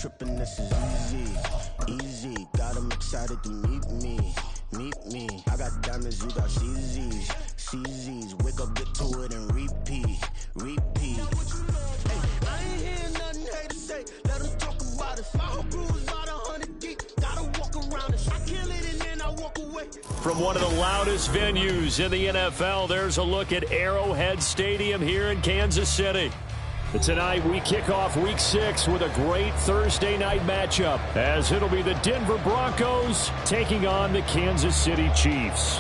tripping, this is easy, easy. Got them excited to meet me, I got diamonds, you got CZs. Wake up, get to it, and repeat. Hey, I ain't hearing nothing hate to say. Let them talk about it. Our crew is about 100 deep. Gotta walk around it. I kill it and then I walk away. From one of the loudest venues in the NFL, there's a look at Arrowhead Stadium here in Kansas City. Tonight, we kick off Week 6 with a great Thursday night matchup, as it'll be the Denver Broncos taking on the Kansas City Chiefs.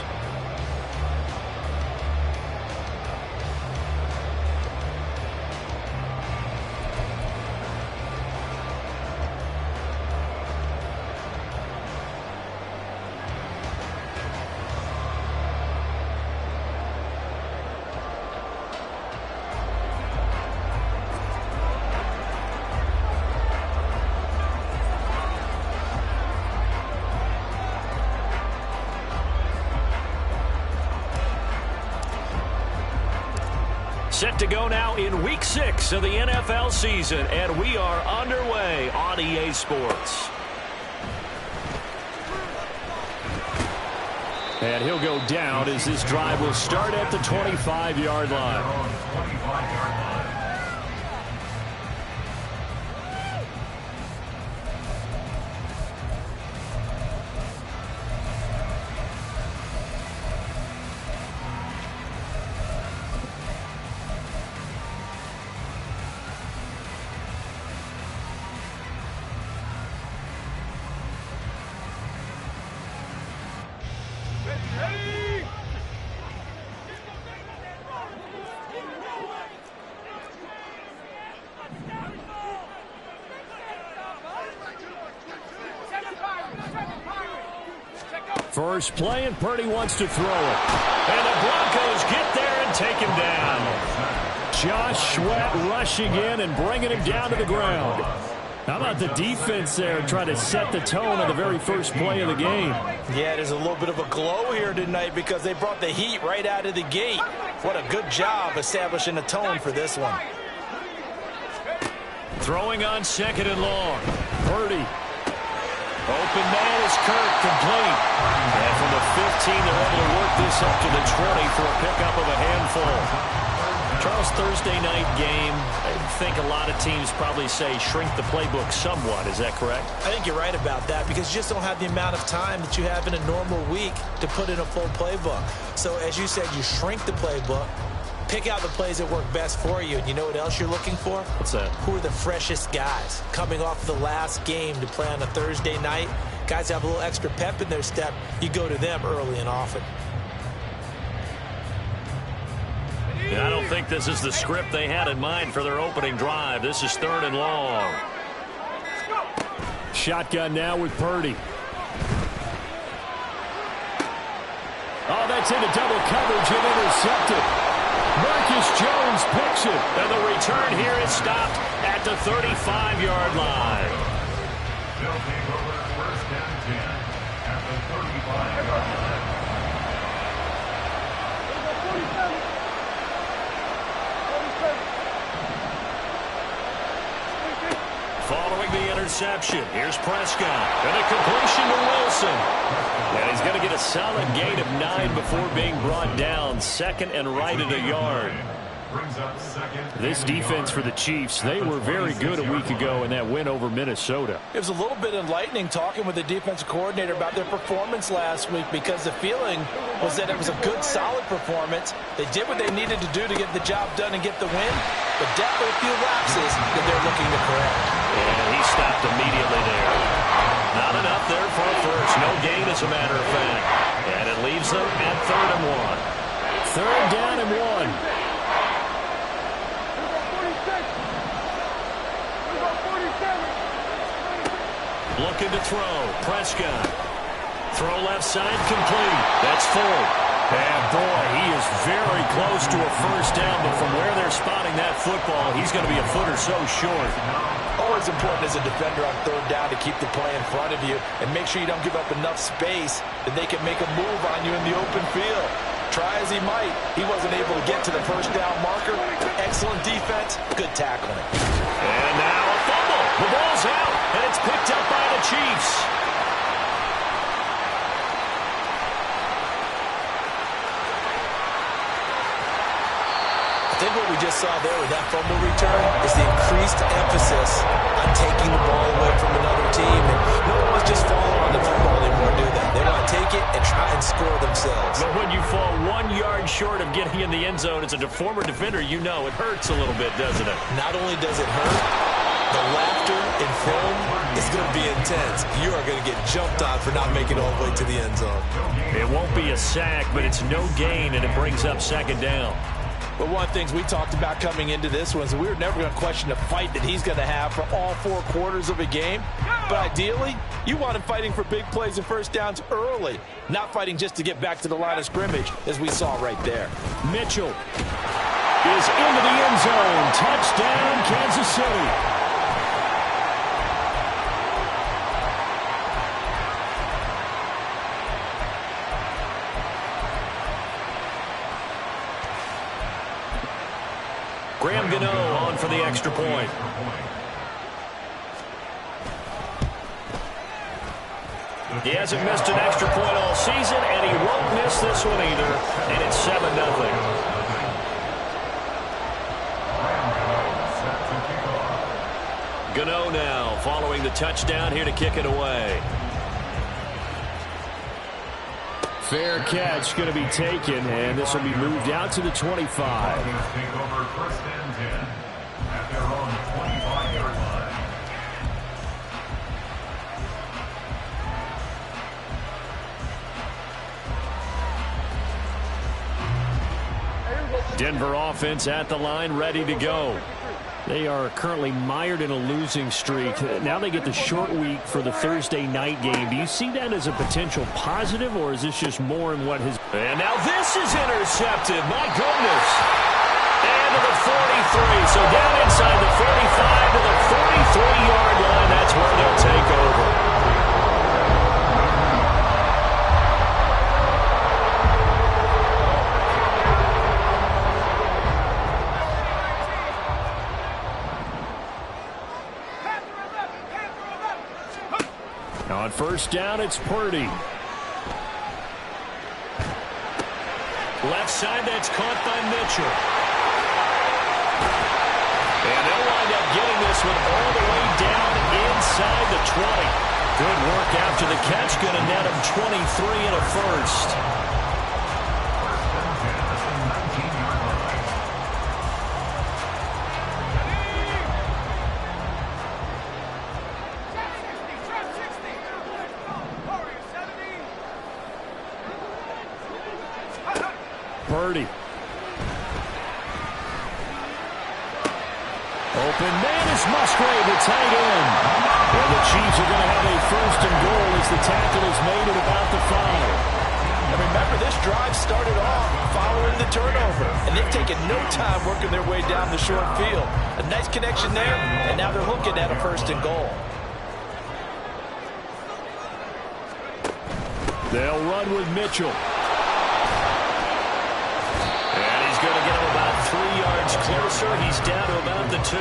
Set to go now in Week 6 of the NFL season, and we are underway on EA Sports. And he'll go down as this drive will start at the 25-yard line. First play, and Purdy wants to throw it. And the Broncos get there and take him down. Josh Sweat rushing in and bringing him down to the ground. How about the defense there trying to set the tone on the very first play of the game? Yeah, there's a little bit of a glow here tonight because they brought the heat right out of the gate. What a good job establishing a tone for this one. Throwing on 2nd and long. Purdy. Open man is Kirk, complete. And from the 15, they're able to work this up to the 20 for a pickup of a handful. Charles, Thursday night game, I think a lot of teams probably say shrink the playbook somewhat. Is that correct? I think you're right about that because you just don't have the amount of time that you have in a normal week to put in a full playbook. So as you said, you shrink the playbook, pick out the plays that work best for you. And you know what else you're looking for? What's that? Who are the freshest guys coming off the last game to play on a Thursday night? Guys have a little extra pep in their step. You go to them early and often. I don't think this is the script they had in mind for their opening drive. This is 3rd and long. Shotgun now with Purdy. Oh, that's into double coverage and intercepted. Marcus Jones picks it. And the return here is stopped at the 35-yard line. They'll take over 1st and 10 at the 35-yard line. Following the interception, here's Prescott. And a completion to Wilson. And he's going to get a solid gain of 9 before being brought down. 2nd and right at a yard. This defense for the Chiefs, they were very good a week ago in that win over Minnesota. It was a little bit enlightening talking with the defensive coordinator about their performance last week because the feeling was that it was a good, solid performance. They did what they needed to do to get the job done and get the win, but definitely a few lapses that they're looking to correct. And he stopped immediately there. Not enough there for a first. No gain, as a matter of fact. And it leaves them at 3rd and 1. 3rd down and 1. Looking to throw. Prescott. Throw left side, complete. That's full. And boy, he is very close to a first down, but from where they're spotting that football, he's going to be a foot or so short. Always important as a defender on 3rd down to keep the play in front of you and make sure you don't give up enough space that they can make a move on you in the open field. Try as he might, he wasn't able to get to the first down marker. Excellent defense, good tackling. And now a fumble. The ball's out, and think what we just saw there with that fumble return is the increased emphasis on taking the ball away from another team. And no one wants just falling on the football anymore, do they? They want to take it and try and score themselves. But when you fall 1 yard short of getting in the end zone as a former defender, you know it hurts a little bit, doesn't it? Not only does it hurt, the laughter in film is going to be intense. You are going to get jumped on for not making it all the way to the end zone. It won't be a sack, but it's no gain, and it brings up second down. But one of the things we talked about coming into this was we were never going to question the fight that he's going to have for all 4 quarters of a game. But ideally, you want him fighting for big plays and first downs early, not fighting just to get back to the line of scrimmage, as we saw right there. Mitchell is into the end zone. Touchdown, Kansas City. Graham Gano on for the extra point. He hasn't missed an extra point all season, and he won't miss this one either. And it's 7-0. Gano now following the touchdown here to kick it away. Fair catch going to be taken, and this will be moved out to the 25. Take over first and 10 at their own 25-yard line. Denver offense at the line, ready to go. They are currently mired in a losing streak. Now they get the short week for the Thursday night game. Do you see that as a potential positive, or is this just more in what his... And now this is intercepted. My goodness. And to the 43. So down inside the 45 to the 43-yard line. That's where they'll take over. On first down, it's Purdy. Left side, that's caught by Mitchell. And they'll wind up getting this one all the way down inside the 20. Good work after the catch. Going to net him 23 and a first. Purdy. Open man is Musgrave, the tight end. And the Chiefs are going to have a first and goal as the tackle is made at about the 5. And remember, this drive started off following the turnover, and they've taken no time working their way down the short field. A nice connection there, and now they're looking at a first and goal. They'll run with Mitchell. Going to get him about 3 yards closer. He's down to about the 2.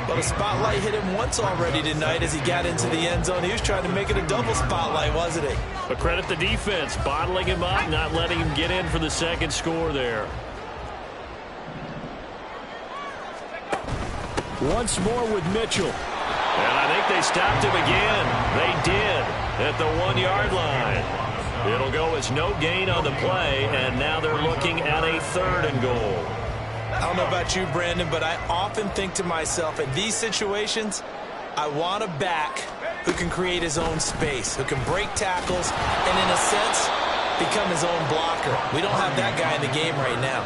Well, the spotlight hit him once already tonight as he got into the end zone. He was trying to make it a double spotlight, wasn't he? But credit the defense, bottling him up, not letting him get in for the second score there. Once more with Mitchell. And I think they stopped him again. They did at the 1-yard line. It'll go as no gain on the play, and now they're looking at a 3rd and goal. I don't know about you, Brandon, but I often think to myself, in these situations, I want a back who can create his own space, who can break tackles, and in a sense, become his own blocker. We don't have that guy in the game right now.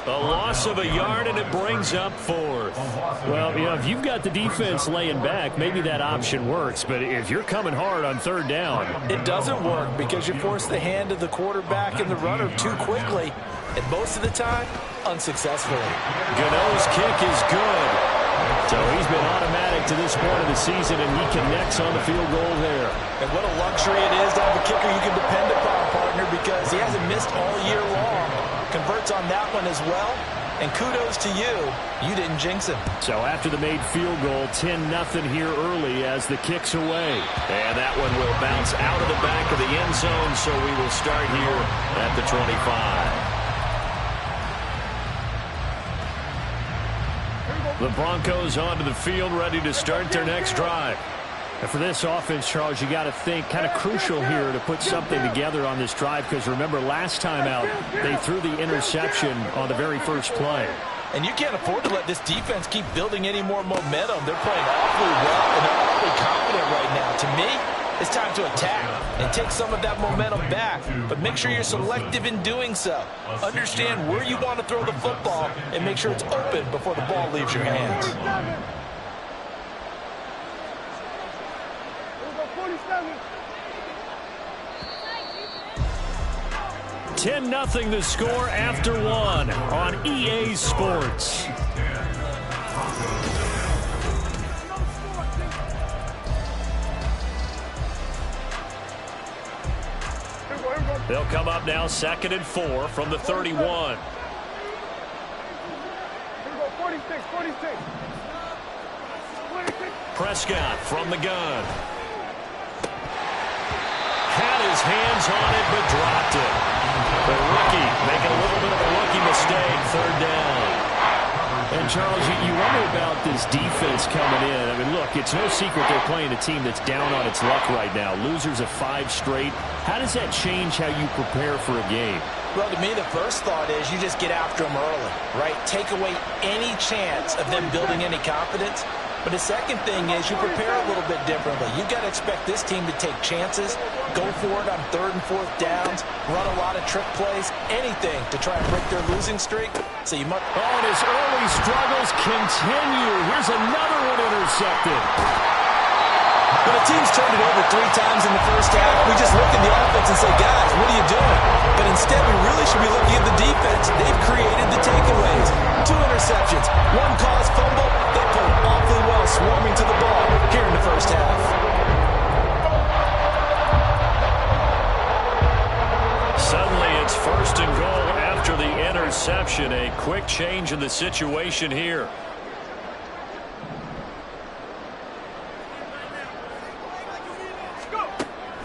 A loss of a yard, and it brings up 4th. Well, you know, if you've got the defense laying back, maybe that option works. But if you're coming hard on 3rd down, it doesn't work because you force the hand of the quarterback and the runner too quickly, and most of the time, unsuccessfully. Gano's kick is good. So he's been automatic to this point of the season, and he connects on the field goal there. And what a luxury it is to have a kicker you can depend upon, partner, because he hasn't missed all year long. Converts on that one as well, and kudos to you. You didn't jinx him. So after the made field goal, 10-0 here early as the kick's away. And that one will bounce out of the back of the end zone, so we will start here at the 25. The Broncos onto the field, ready to start their next drive. And for this offense, Charles, you got to think kind of crucial here to put something together on this drive, because remember last time out they threw the interception on the very first play. And you can't afford to let this defense keep building any more momentum. They're playing awfully well and they're awfully confident right now. To me, it's time to attack and take some of that momentum back. But make sure you're selective in doing so. Understand where you want to throw the football and make sure it's open before the ball leaves your hands. 10-0 the score after one on EA Sports. They'll come up now 2nd and 4 from the 31. 46. Prescott from the gun. Had his hands on it but dropped it. The rookie making a little bit of a rookie mistake, 3rd down. And, Charles, you wonder about this defense coming in. I mean, look, it's no secret they're playing a team that's down on its luck right now. Losers of 5 straight. How does that change how you prepare for a game? Well, to me, the first thought is you just get after them early, right? Take away any chance of them building any confidence. But the second thing is you prepare a little bit differently. You've got to expect this team to take chances, go for it on 3rd and 4th downs, run a lot of trick plays, anything to try and break their losing streak. So you must... Oh, and his early struggles continue. Here's another one intercepted. When a team's turned it over 3 times in the first half, we just look at the offense and say, guys, what are you doing? But instead, we really should be looking at the defense. They've created the takeaways. 2 interceptions, 1 caused fumble. They played awfully well swarming to the ball here in the first half. Suddenly, it's 1st and goal after the interception. A quick change in the situation here.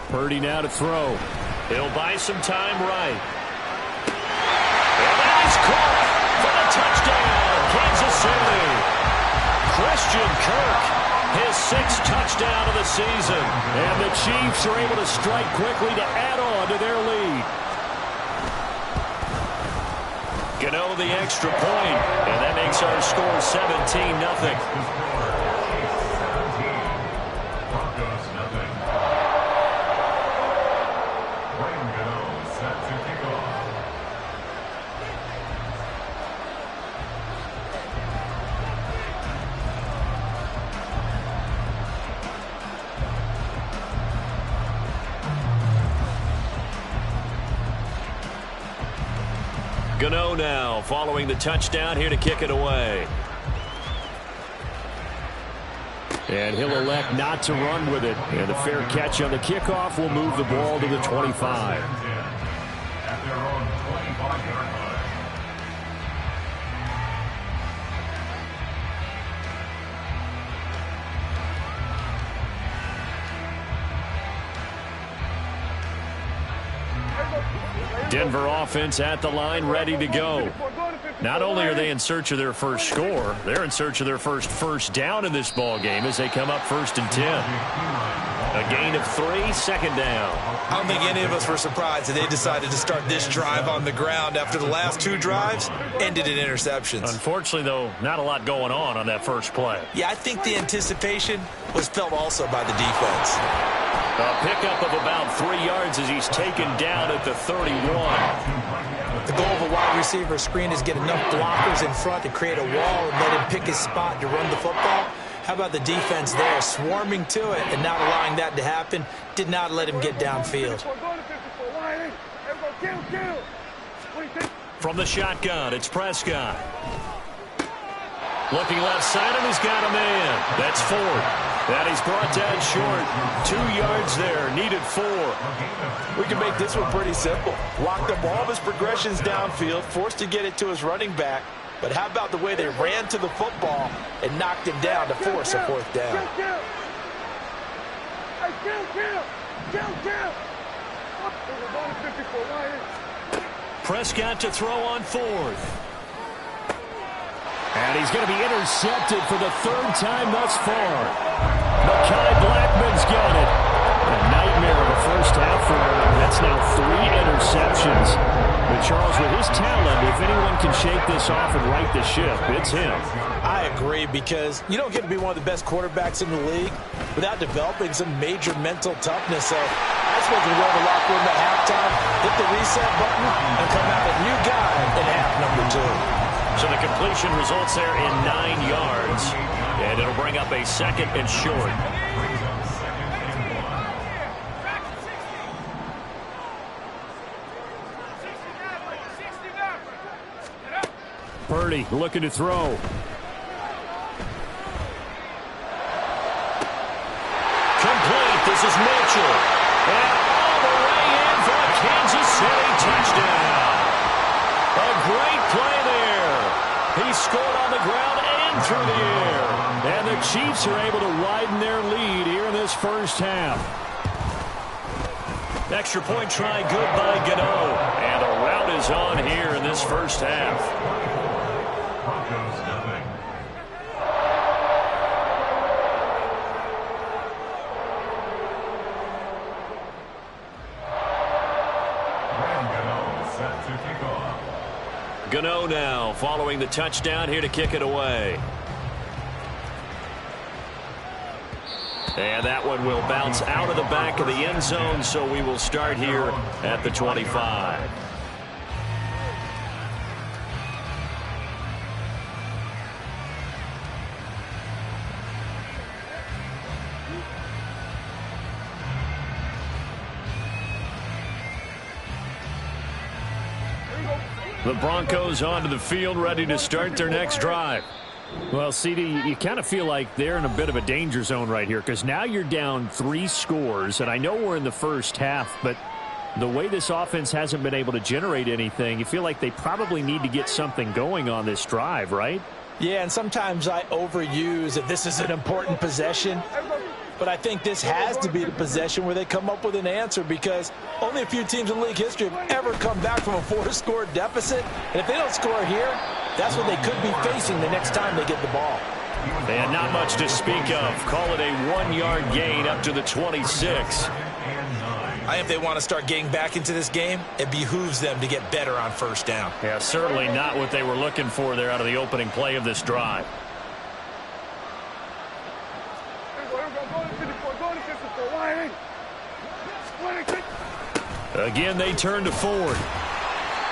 Purdy now to throw. He'll buy some time right. And that is caught for the touchdown, Kansas City. Christian Kirk, his 6th touchdown of the season. And the Chiefs are able to strike quickly to add on to their lead. Gano the extra point, and that makes our score 17-0. Gano now following the touchdown here to kick it away. And he'll elect not to run with it. And the fair catch on the kickoff will move the ball to the 25. At their own 25-yard line. Denver offense at the line, ready to go. Not only are they in search of their first score, they're in search of their first down in this ball game as they come up 1st and 10. A gain of 3, 2nd down. I don't think any of us were surprised that they decided to start this drive on the ground after the last 2 drives ended in interceptions. Unfortunately, though, not a lot going on that first play. Yeah, I think the anticipation was felt also by the defense. A pickup of about 3 yards as he's taken down at the 31. The goal of a wide receiver screen is get enough blockers in front to create a wall and let him pick his spot to run the football. How about the defense there, swarming to it and not allowing that to happen? Did not let him get downfield. From the shotgun, it's Prescott. Looking left side, and he's got a man. That's Ford. That he's brought down short. 2 yards there, needed 4. We can make this one pretty simple. Locked up all of his progressions downfield, forced to get it to his running back. But how about the way they ran to the football and knocked him down to force a 4th down? Prescott to throw on 4th. And he's going to be intercepted for the third time thus far. Mekhi Blackman's got it. A nightmare of a first half for him. That's now 3 interceptions. But Charles, with his talent, if anyone can shake this off and right the ship, it's him. I agree, because you don't get to be one of the best quarterbacks in the league without developing some major mental toughness. So I suppose we go to the locker room at halftime, hit the reset button, and come out a new guy in half number 2. So the completion results there in 9 yards, and it'll bring up a 2nd and short. Purdy looking to throw. Complete. This is Mitchell. And all the way in for a Kansas City touchdown. A great play there. He scored on the ground and through the air. And the Chiefs are able to widen their lead here in this first half. Extra point try good by Gano. And the rout is on here in this first half. Gano now following the touchdown here to kick it away. And that one will bounce out of the back of the end zone, so we will start here at the 25. The Broncos onto the field, ready to start their next drive. Well, CD, you kind of feel like they're in a bit of a danger zone right here, because now you're down 3 scores, and I know we're in the first half, but the way this offense hasn't been able to generate anything, you feel like they probably need to get something going on this drive, right? Yeah, and sometimes I overuse that this is an important possession. But I think this has to be the possession where they come up with an answer, because only a few teams in league history have ever come back from a 4-score deficit. And if they don't score here, that's what they could be facing the next time they get the ball. And not much to speak of. Call it a 1-yard gain up to the 26. I think if they want to start getting back into this game, it behooves them to get better on first down. Yeah, certainly not what they were looking for there out of the opening play of this drive. Again, they turn to Ford.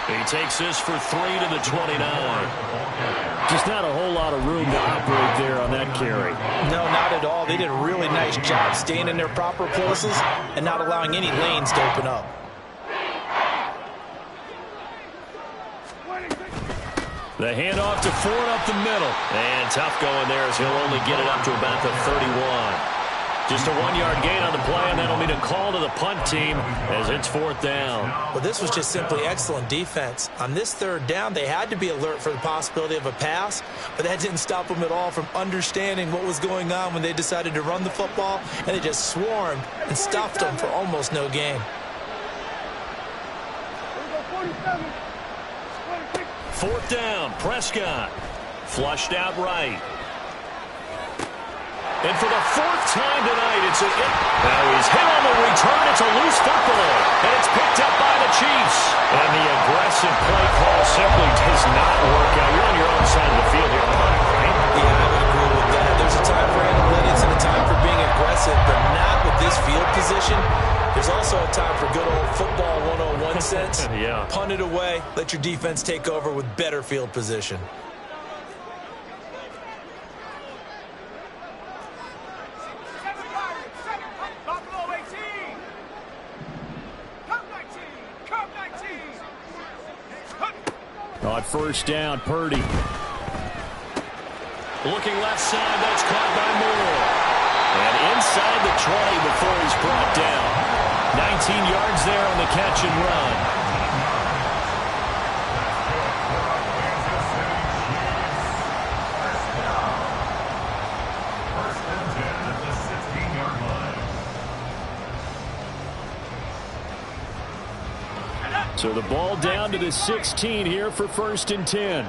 He takes this for 3 to the 29. Just not a whole lot of room to operate there on that carry. No, not at all. They did a really nice job staying in their proper places and not allowing any lanes to open up. The handoff to Ford up the middle. And tough going there as he'll only get it up to about the 31. Just a 1-yard gain on the play, and that'll mean a call to the punt team as it's 4th down. Well, this was just simply excellent defense. On this 3rd down, they had to be alert for the possibility of a pass, but that didn't stop them at all from understanding what was going on when they decided to run the football, and they just swarmed and stuffed them for almost no gain. 4th down, Prescott. Flushed out right. And for the 4th time tonight, it's now he's hit on the return. It's a loose football, and it's picked up by the Chiefs. And the aggressive play call simply does not work out. You're on your own side of the field here, right? Yeah, I would agree with that. There's a time for analytics and a time for being aggressive, but not with this field position. There's also a time for good old football 101 sense. Yeah. Punt it away. Let your defense take over with better field position. On 1st down, Purdy. Looking left side, that's caught by Moore. And inside the 20 before he's brought down. 19 yards there on the catch and run. So the ball down to the 16 here for 1st and 10.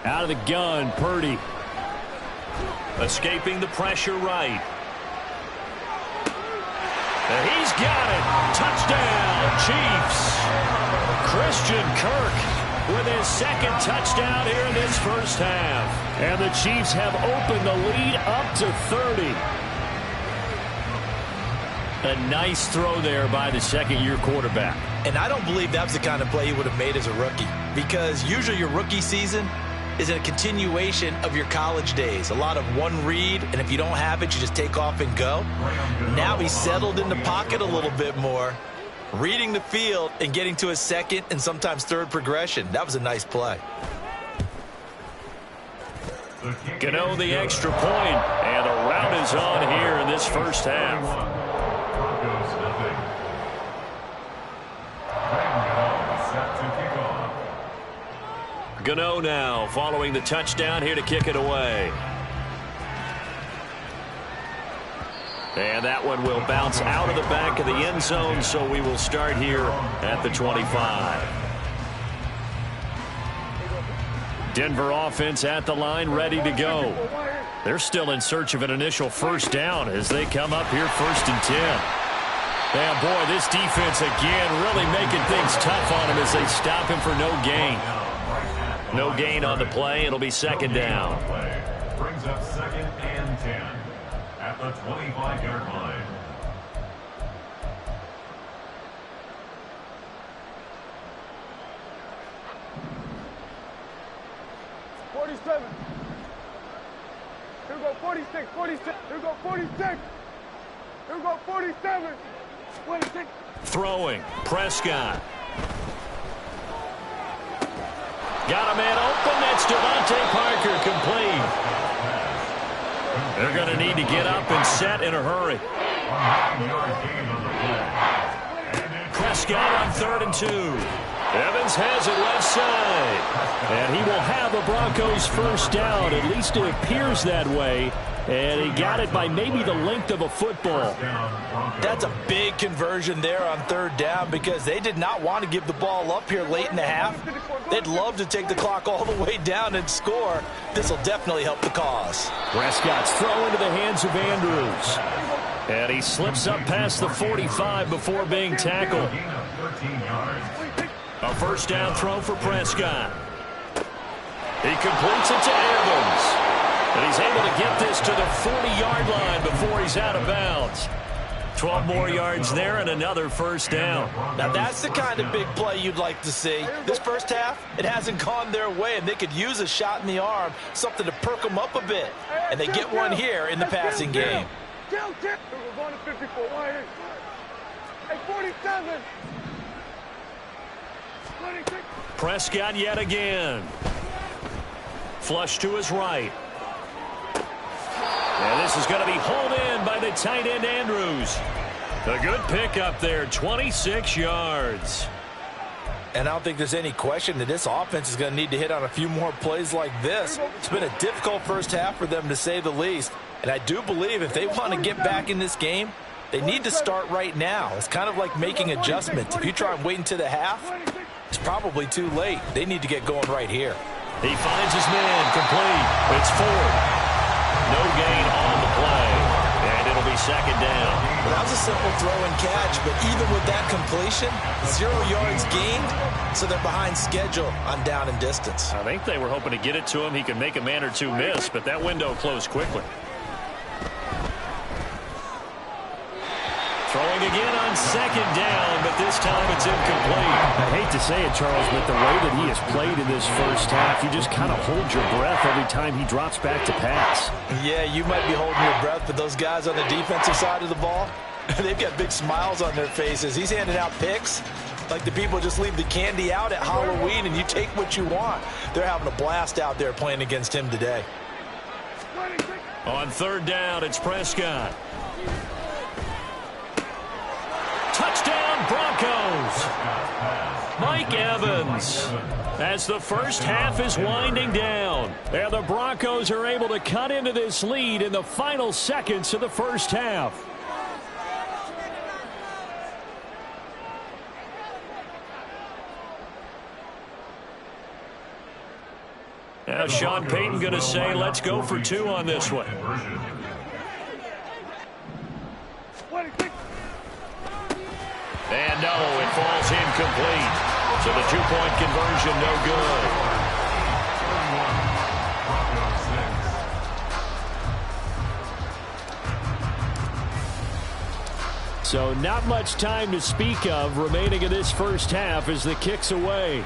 Out of the gun, Purdy. Escaping the pressure right. And he's got it. Touchdown, Chiefs. Christian Kirk with his second touchdown here in this first half. And the Chiefs have opened the lead up to 30. A nice throw there by the second-year quarterback. And I don't believe that was the kind of play he would have made as a rookie, because usually your rookie season is a continuation of your college days. A lot of one read, and if you don't have it, you just take off and go. Now he's settled in the pocket a little bit more, reading the field and getting to his second and sometimes third progression. That was a nice play. Gano the extra point, and the rout is on here in this first half. Gano now following the touchdown here to kick it away. And that one will bounce out of the back of the end zone, so we will start here at the 25. Denver offense at the line, ready to go. They're still in search of an initial first down as they come up here 1st and 10. And boy, this defense again really making things tough on him as they stop him for no gain. No gain on the play. It'll be second down. Brings up 2nd and 10 at the 25-yard line. Here we go, 46, 46. Here we go, 46. Here we go, 47. 26. Throwing. Prescott. Got a man open. That's Devontae Parker, complete. They're going to need to get up and set in a hurry. Prescott on 3rd and 2. Evans has it left side. And he will have the Broncos first down. At least it appears that way. And he got it by maybe the length of a football. That's a big conversion there on 3rd down, because they did not want to give the ball up here late in the half. They'd love to take the clock all the way down and score. This will definitely help the cause. Prescott's throw into the hands of Andrews. And he slips up past the 45 before being tackled. A first down throw for Prescott. He completes it to Evans. And he's able to get this to the 40-yard line before he's out of bounds. 12 more yards there and another first down. Now that's the kind of big play you'd like to see. This first half, it hasn't gone their way, and they could use a shot in the arm, something to perk them up a bit. And they get one here in the passing game. We're going to 54. Hey, 47. 26. Prescott yet again. Flush to his right. And this is going to be hauled in by the tight end, Andrews. A good pickup there, 26 yards. And I don't think there's any question that this offense is going to need to hit on a few more plays like this. It's been a difficult first half for them, to say the least. And I do believe if they want to get back in this game, they need to start right now. It's kind of like making adjustments. If you try and wait until the half, it's probably too late. They need to get going right here. He finds his man, complete. It's Ford. No gain on the play, and it'll be second down. Well, that was a simple throw and catch, but even with that completion, 0 yards gained, so they're behind schedule on down and distance. I think they were hoping to get it to him. He could make a man or two miss, but that window closed quickly. Throwing again on second down, but this time it's incomplete. I hate to say it, Charles, but the way that he has played in this first half, you just kind of hold your breath every time he drops back to pass. Yeah, you might be holding your breath, but those guys on the defensive side of the ball, they've got big smiles on their faces. He's handing out picks like the people just leave the candy out at Halloween and you take what you want. They're having a blast out there playing against him today. On 3rd down, it's Prescott. Touchdown, Broncos. Mike Evans, as the first half is winding down. And the Broncos are able to cut into this lead in the final seconds of the first half. Now Sean Payton going to say, let's go for 2 on this one. And no, it falls incomplete. So the 2-point conversion no good. So not much time to speak of remaining in this first half as the kick's away.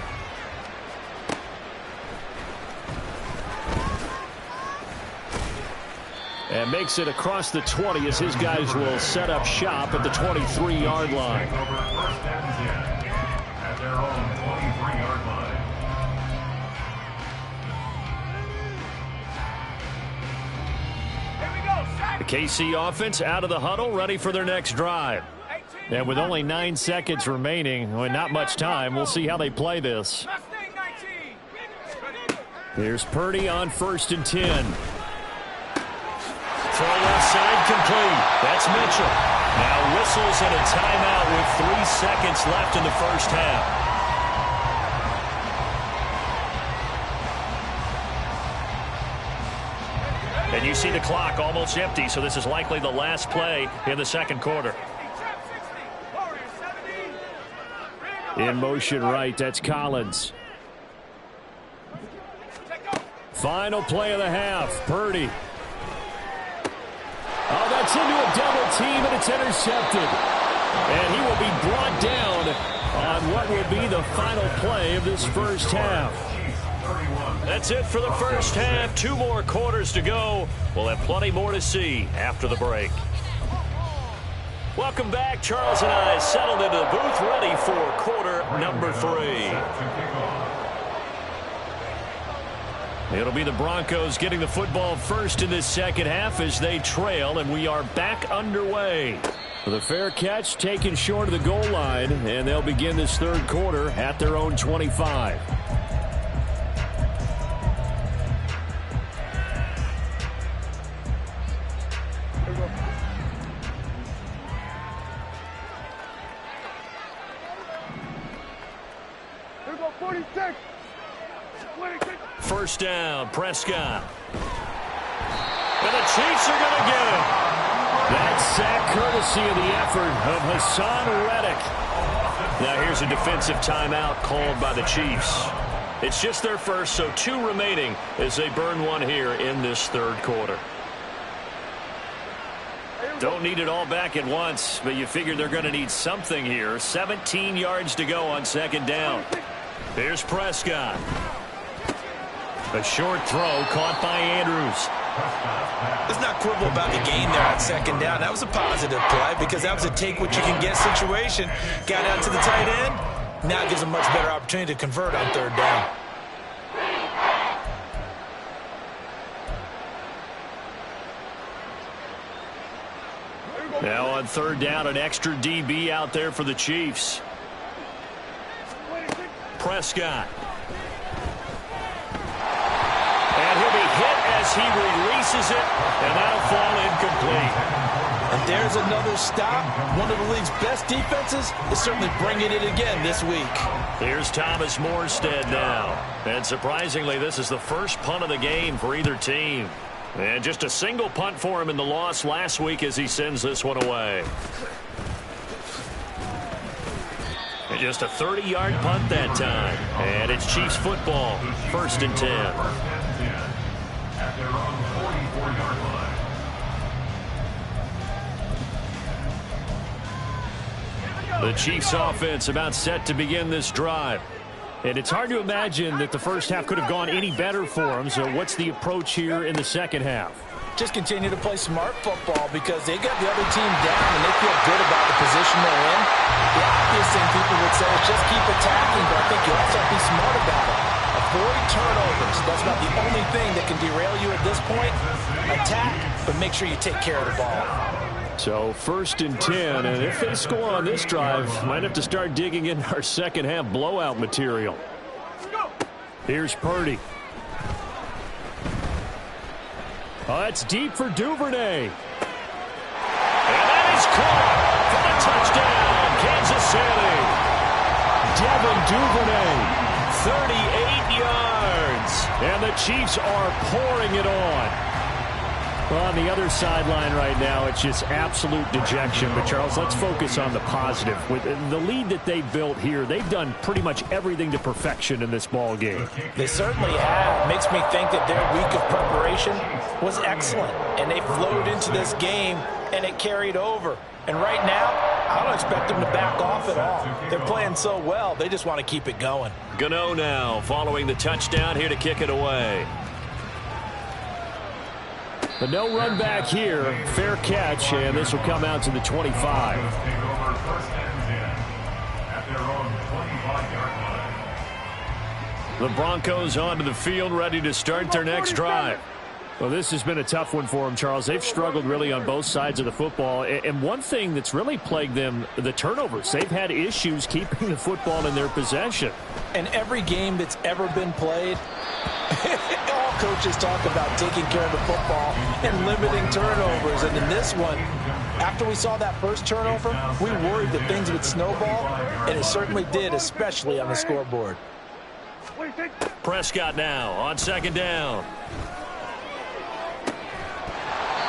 And makes it across the 20 as his guys will set up shop at the 23-yard line. At their own 23-yard line. The KC offense out of the huddle, ready for their next drive. And with only 9 seconds remaining, well, not much time, we'll see how they play this. Here's Purdy on 1st and 10. Throw left side complete. That's Mitchell. Now whistles and a timeout with 3 seconds left in the first half. And you see the clock almost empty, so this is likely the last play in the second quarter. In motion right, that's Collins. Final play of the half, Purdy. Oh, that's into a double team, and it's intercepted. And he will be brought down on what will be the final play of this first half. That's it for the first half. 2 more quarters to go. We'll have plenty more to see after the break. Welcome back. Charles and I settled into the booth, ready for quarter number 3. It'll be the Broncos getting the football first in this second half as they trail, and we are back underway. The fair catch taken short of the goal line, and they'll begin this third quarter at their own 25. First down, Prescott. And the Chiefs are going to get him. That sack courtesy of the effort of Hassan Reddick. Now here's a defensive timeout called by the Chiefs. It's just their first, so 2 remaining as they burn 1 here in this third quarter. Don't need it all back at once, but you figure they're going to need something here. 17 yards to go on second down. Here's Prescott. A short throw caught by Andrews. Let's not quibble about the gain there on second down. That was a positive play because that was a take-what-you-can-get situation. Got out to the tight end. Now it gives a much better opportunity to convert on third down. Now on third down, an extra DB out there for the Chiefs. Prescott. And he'll be hit as he releases it, and that'll fall incomplete. And there's another stop. One of the league's best defenses is certainly bringing it again this week. Here's Thomas Morstead now. And surprisingly, this is the first punt of the game for either team. And just a single punt for him in the loss last week as he sends this one away. And just a 30-yard punt that time. And it's Chiefs football, 1st and 10. At their own 44-yard line. The Chiefs offense about set to begin this drive. And it's hard to imagine that the first half could have gone any better for them. So what's the approach here in the second half? Just continue to play smart football because they got the other team down and they feel good about the position they're in. The obvious thing people would say is just keep attacking, but I think you also have to be smart about it. Avoid turnovers. That's about the only thing that can derail you at this point. Attack, but make sure you take care of the ball. So 1st and 10, and if they score on this drive, might have to start digging in our second half blowout material. Here's Purdy. Oh, that's deep for Duvernay. And that is caught for the touchdown, Kansas City. Devin Duvernay. 38 yards. And the Chiefs are pouring it on. Well, on the other sideline right now, it's just absolute dejection. But, Charles, let's focus on the positive. With the lead that they built here, they've done pretty much everything to perfection in this ball game. They certainly have. Makes me think that their week of preparation was excellent. And they flowed into this game, and it carried over. And right now, I don't expect them to back off at all. They're playing so well, they just want to keep it going. Gano now following the touchdown here to kick it away. But no run back here. Fair catch, and this will come out to the 25. The Broncos onto the field, ready to start their next drive. Well, this has been a tough one for them, Charles. They've struggled really on both sides of the football. And one thing that's really plagued them, the turnovers. They've had issues keeping the football in their possession. And every game that's ever been played, all coaches talk about taking care of the football and limiting turnovers. And in this one, after we saw that first turnover, we worried that things would snowball, and it certainly did, especially on the scoreboard. Prescott now on second down.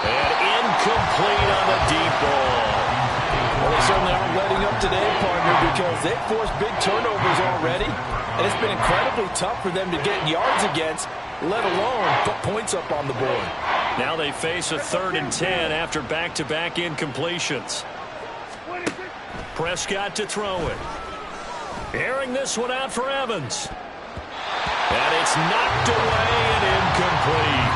And incomplete on the deep ball. Well, they certainly aren't letting up today, partner, because they've forced big turnovers already, and it's been incredibly tough for them to get yards against, let alone put points up on the board. Now they face a 3rd and 10 after back-to-back incompletions. Prescott to throw it. Airing this one out for Evans. And it's knocked away and incomplete.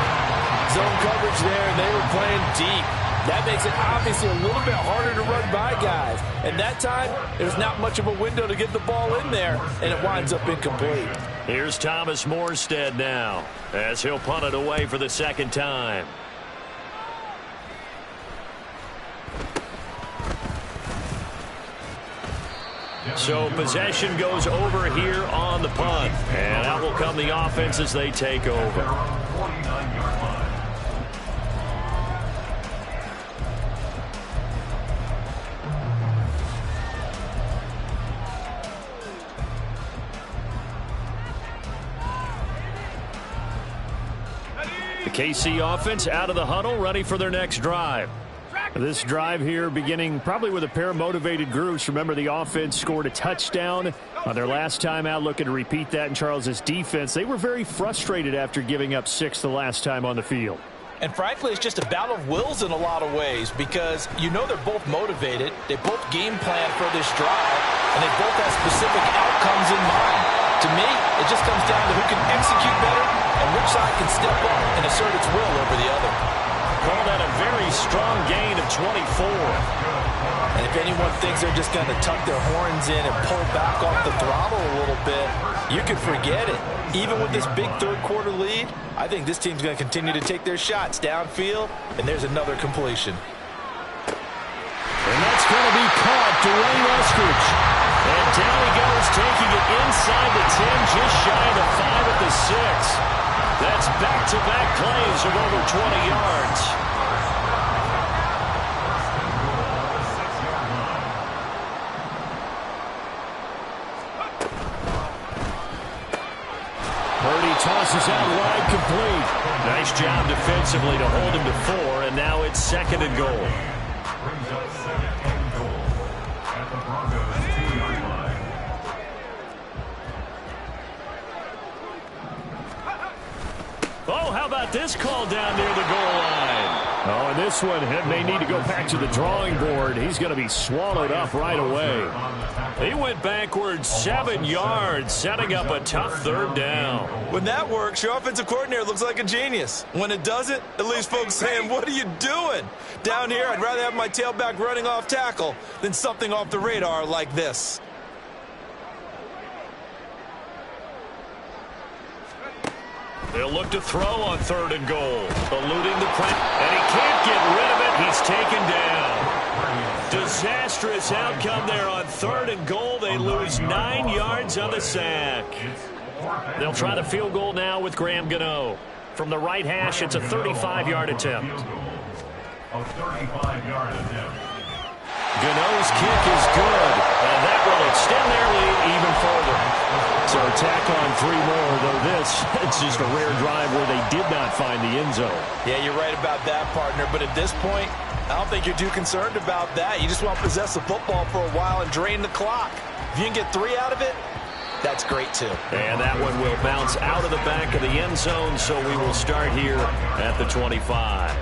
Zone coverage there, and they were playing deep. That makes it obviously a little bit harder to run by guys. And that time, there's not much of a window to get the ball in there, and it winds up incomplete. Here's Thomas Morstead now, as he'll punt it away for the second time. So possession goes over here on the punt. And out will come the offense as they take over. The KC offense out of the huddle, ready for their next drive. This drive here beginning probably with a pair of motivated groups. Remember, the offense scored a touchdown on their last time out, looking to repeat that in Charles's defense. They were very frustrated after giving up 6 the last time on the field. And frankly, it's just a battle of wills in a lot of ways, because you know they're both motivated. They both game plan for this drive, and they both have specific outcomes in mind. To me, it just comes down to who can execute better and which side can step up and assert its will over the other. Call that a very strong gain of 24. And if anyone thinks they're just going to tuck their horns in and pull back off the throttle a little bit, you can forget it. Even with this big third-quarter lead, I think this team's going to continue to take their shots downfield, and there's another completion. And that's going to be caught. Dwayne Eskridge. And down he goes, taking it inside the 10, just shy of the 5 at the 6. That's back-to-back plays of over 20 yards. Purdy tosses out wide, complete. Nice job defensively to hold him to 4, and now it's 2nd and goal. Brings up 2nd and goal at the Broncos 2-yard line. Oh, how about this call down near the goal line? Oh, and this one may need to go back to the drawing board. He's going to be swallowed up right away. He went backwards 7 yards, setting up a tough 3rd down. When that works, your offensive coordinator looks like a genius. When it doesn't, it leaves folks saying, what are you doing? Down here, I'd rather have my tailback running off tackle than something off the radar like this. They'll look to throw on 3rd and goal. Eluding the pressure, and he can't get rid of it. He's taken down. Disastrous outcome there on 3rd and goal. They lose 9 yards on the sack. They'll try the field goal now with Graham Gano. From the right hash, it's a 35-yard attempt. A 35-yard attempt. Gano's kick is good, and that will extend their lead even further. So So tack on 3 more, though this, it's just a rare drive where they did not find the end zone. Yeah, you're right about that, partner. But at this point, I don't think you're too concerned about that. You just want to possess the football for a while and drain the clock. If you can get 3 out of it, that's great, too. And that one will bounce out of the back of the end zone, so we will start here at the 25.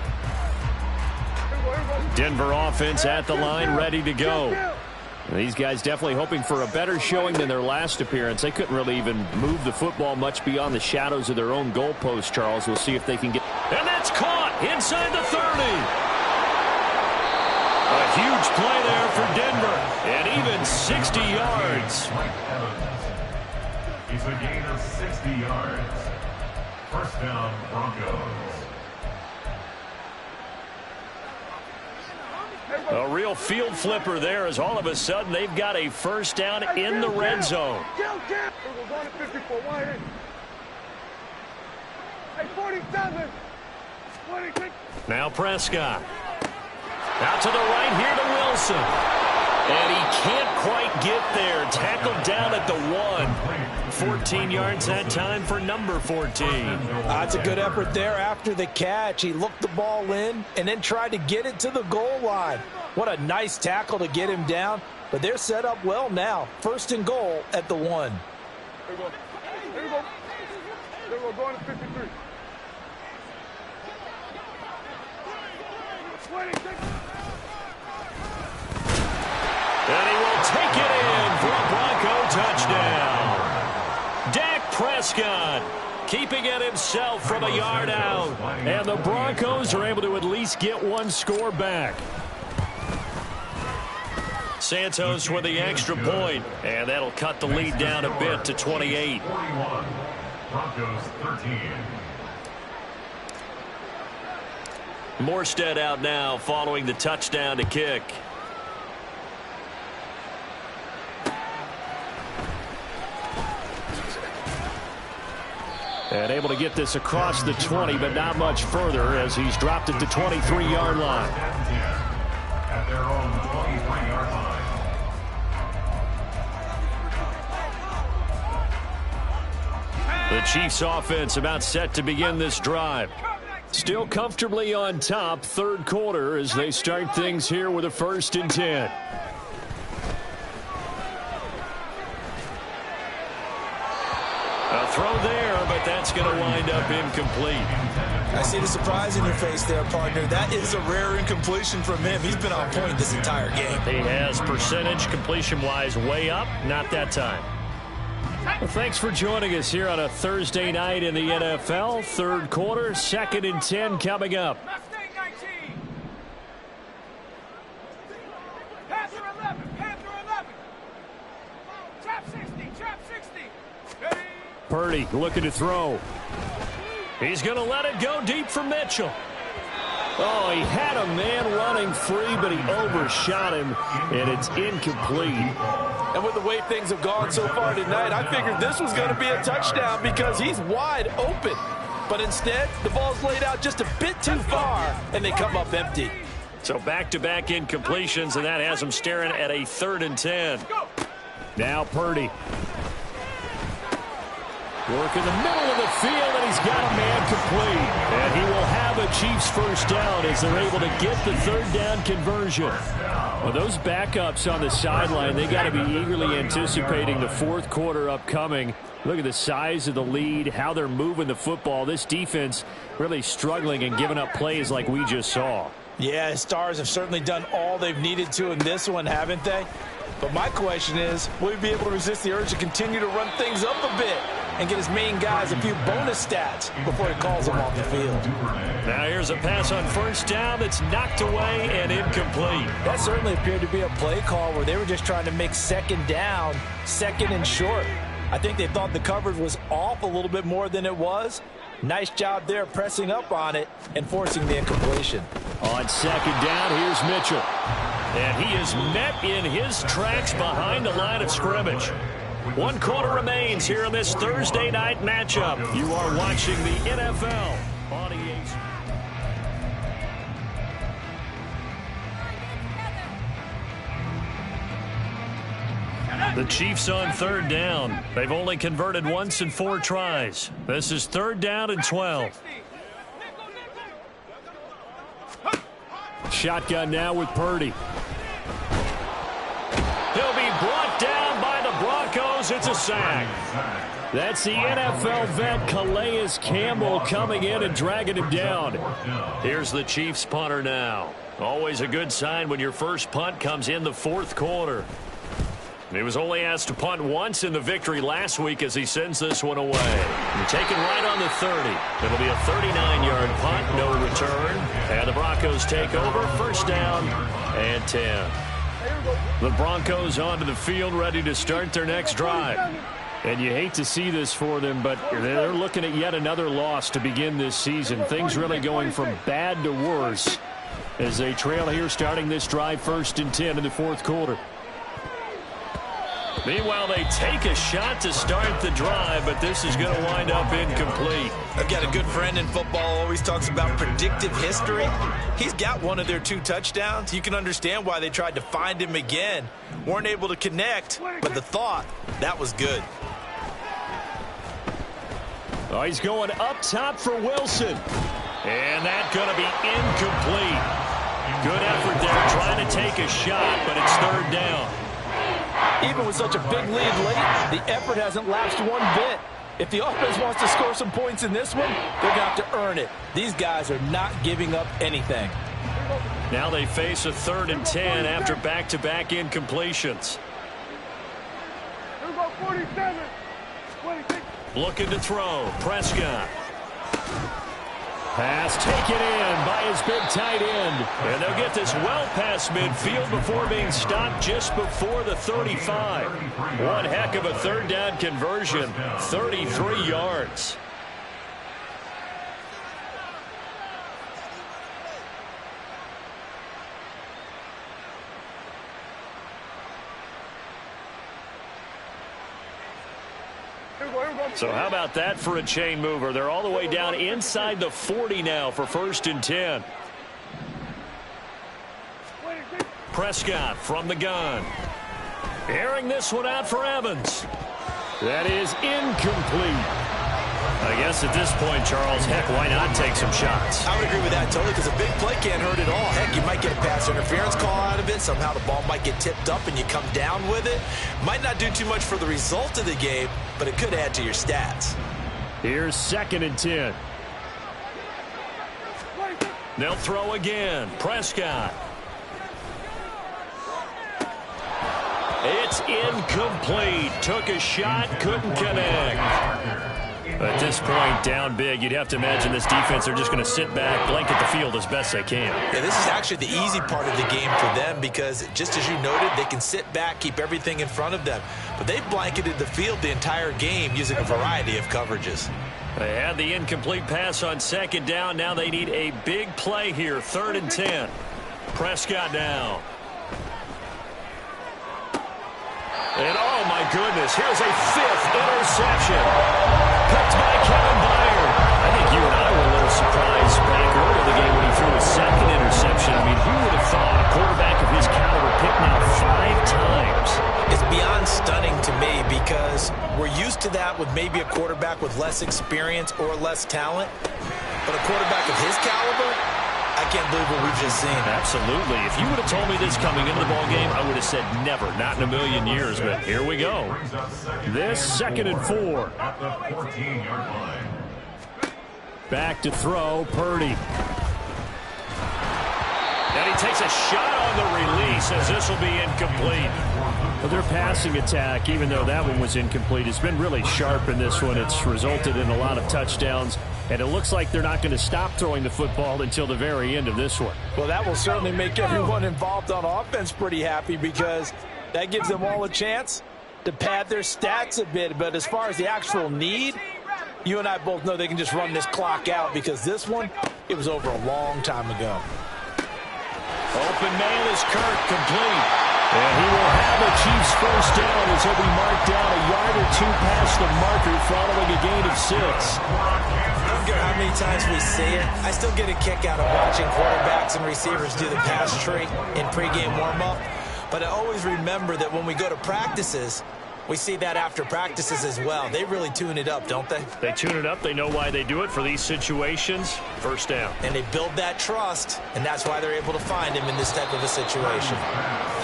Denver offense at the line, ready to go. These guys definitely hoping for a better showing than their last appearance. They couldn't really even move the football much beyond the shadows of their own goalpost, Charles. We'll see if they can get... And that's caught inside the 30. A huge play there for Denver. And even 60 yards. It's a gain of 60 yards. First down, Broncos. A real field flipper there as all of a sudden they've got a first down in the red zone. Now Prescott. Out to the right here to Wilson. And he can't quite get there. Tackled down at the 1. 14 yards that time for number 14. That's a good effort there after the catch. He looked the ball in and then tried to get it to the goal line. What a nice tackle to get him down. But they're set up well now. First and goal at the 1. Here we go. Here we go. Here we go. Going to 53. 26. And he will take it in for a Bronco touchdown. Dak Prescott keeping it himself from a yard out. And the Broncos are able to at least get 1 score back. Santos with the extra point, and that'll cut the lead down a bit to 28. 41. Broncos 13. Morstead out now following the touchdown to kick. And able to get this across the 20, but not much further as he's dropped at the 23-yard line. At their own 23-yard line. The Chiefs offense about set to begin this drive. Still comfortably on top, 3rd quarter as they start things here with a 1st and 10. A throw there, but that's going to wind up incomplete. I see the surprise in your face there, partner. That is a rare incompletion from him. He's been on point this entire game. He has percentage completion-wise way up, not that time. Well, thanks for joining us here on a Thursday night in the NFL. 3rd quarter, 2nd and 10 coming up. Mustang 19. Panther 11. Panther 11. Trap 60. Trap 60. Ready. Purdy looking to throw. He's going to let it go deep for Mitchell. Oh, he had a man running free, but he overshot him, and it's incomplete. And with the way things have gone so far tonight, I figured this was going to be a touchdown because he's wide open. But instead, the ball's laid out just a bit too far, and they come up empty. So back-to-back incompletions, and that has him staring at a 3rd and 10. Now Purdy. Work in the middle of the field, and he's got a man complete. And he will have a Chiefs first down as they're able to get the 3rd down conversion. Well, those backups on the sideline, they got to be eagerly anticipating the 4th quarter upcoming. Look at the size of the lead, how they're moving the football. This defense really struggling and giving up plays like we just saw. Yeah, Stars have certainly done all they've needed to in this one, haven't they? But my question is, will he be able to resist the urge to continue to run things up a bit and get his main guys a few bonus stats before he calls them off the field? Now here's a pass on 1st down that's knocked away and incomplete. That certainly appeared to be a play call where they were just trying to make 2nd down, 2nd and short. I think they thought the coverage was off a little bit more than it was. Nice job there pressing up on it and forcing the incompletion. On 2nd down, here's Mitchell. And he is met in his tracks behind the line of scrimmage. 1 quarter remains here in this Thursday night matchup. You are watching the NFL on EA. The Chiefs on third down. They've only converted once in 4 tries. This is 3rd down and 12. Shotgun now with Purdy. He'll be brought down by the Broncos. It's a sack. That's the NFL vet Calais Campbell coming in and dragging him down. Here's the Chiefs punter now. Always a good sign when your first punt comes in the 4th quarter. He was only asked to punt once in the victory last week as he sends this one away. Taken right on the 30. It'll be a 39-yard punt, no return. And the Broncos take over, 1st down and 10. The Broncos onto the field, ready to start their next drive. And you hate to see this for them, but they're looking at yet another loss to begin this season. Things really going from bad to worse as they trail here starting this drive 1st and 10 in the 4th quarter. Meanwhile, they take a shot to start the drive, but this is going to wind up incomplete. I've got a good friend in football, always talks about predictive history. He's got one of their 2 touchdowns. You can understand why they tried to find him again. Weren't able to connect, but the thought, that was good. Oh, he's going up top for Wilson. And that's going to be incomplete. Good effort there trying to take a shot, but it's 3rd down. Even with such a big lead late, the effort hasn't lapsed one bit. If the offense wants to score some points in this one, they're going to have to earn it. These guys are not giving up anything. Now they face a 3rd and 10 after back-to-back incompletions. Looking to throw. Prescott. Pass taken in by his big tight end. And they'll get this well past midfield before being stopped just before the 35. One heck of a 3rd down conversion. 33 yards. So how about that for a chain mover? They're all the way down inside the 40 now for 1st and 10. Prescott from the gun. Airing this one out for Evans. That is incomplete. I guess at this point, Charles, heck, why not take some shots? I would agree with that totally, because a big play can't hurt at all. Heck, you might get a pass interference call out of it. Somehow the ball might get tipped up and you come down with it. Might not do too much for the result of the game, but it could add to your stats. Here's 2nd and 10. They'll throw again. Prescott. It's incomplete. Took a shot, couldn't connect. At this point, down big, you'd have to imagine this defense, they're just going to sit back, blanket the field as best they can. Yeah, this is actually the easy part of the game for them because, just as you noted, they can sit back, keep everything in front of them. But they've blanketed the field the entire game using a variety of coverages. They had the incomplete pass on 2nd down. Now they need a big play here, 3rd and 10. Prescott down. And, oh, my goodness, here's a 5th interception. Picked by Kevin Byard. I think you and I were a little surprised back early in the game when he threw his 2nd interception. I mean, who would have thought a quarterback of his caliber picked now 5 times? It's beyond stunning to me because we're used to that with maybe a quarterback with less experience or less talent. But a quarterback of his caliber, I can't believe what we've just seen. Absolutely. If you would have told me this coming into the ballgame, I would have said never, not in a million years. But here we go. This 2nd and 4. At the 14-yard line. Back to throw, Purdy. And he takes a shot on the release as this will be incomplete. Well, their passing attack, even though that one was incomplete, has been really sharp in this one. It's resulted in a lot of touchdowns. And it looks like they're not going to stop throwing the football until the very end of this one. Well, that will certainly make everyone involved on offense pretty happy because that gives them all a chance to pad their stats a bit. But as far as the actual need, you and I both know they can just run this clock out because this one, it was over a long time ago. Open man is Kirk, complete. And he will have a Chiefs 1st down as he'll be marked down a yard or 2 past the marker following a gain of 6. I don't care how many times we say it, I still get a kick out of watching quarterbacks and receivers do the pass tree in pregame warm-up. But I always remember that when we go to practices, we see that after practices as well. They really tune it up, don't they? They tune it up. They know why they do it for these situations. First down. And they build that trust, and that's why they're able to find him in this type of a situation.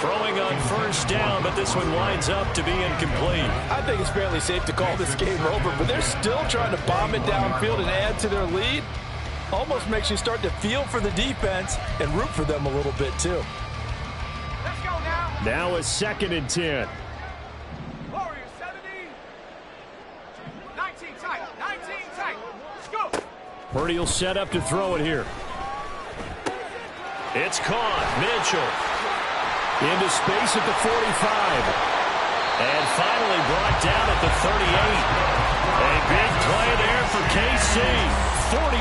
Throwing on first down, but this one winds up to be incomplete. I think it's fairly safe to call this game over, but they're still trying to bomb it downfield and add to their lead. Almost makes you start to feel for the defense and root for them a little bit, too. Let's go now. Now a 2nd and 10. Warriors 17. 19 tight. 19 tight. Let's go. Purdy will set up to throw it here. It's caught. Mitchell. Into space at the 45. And finally brought down at the 38. A big play there for KC. 41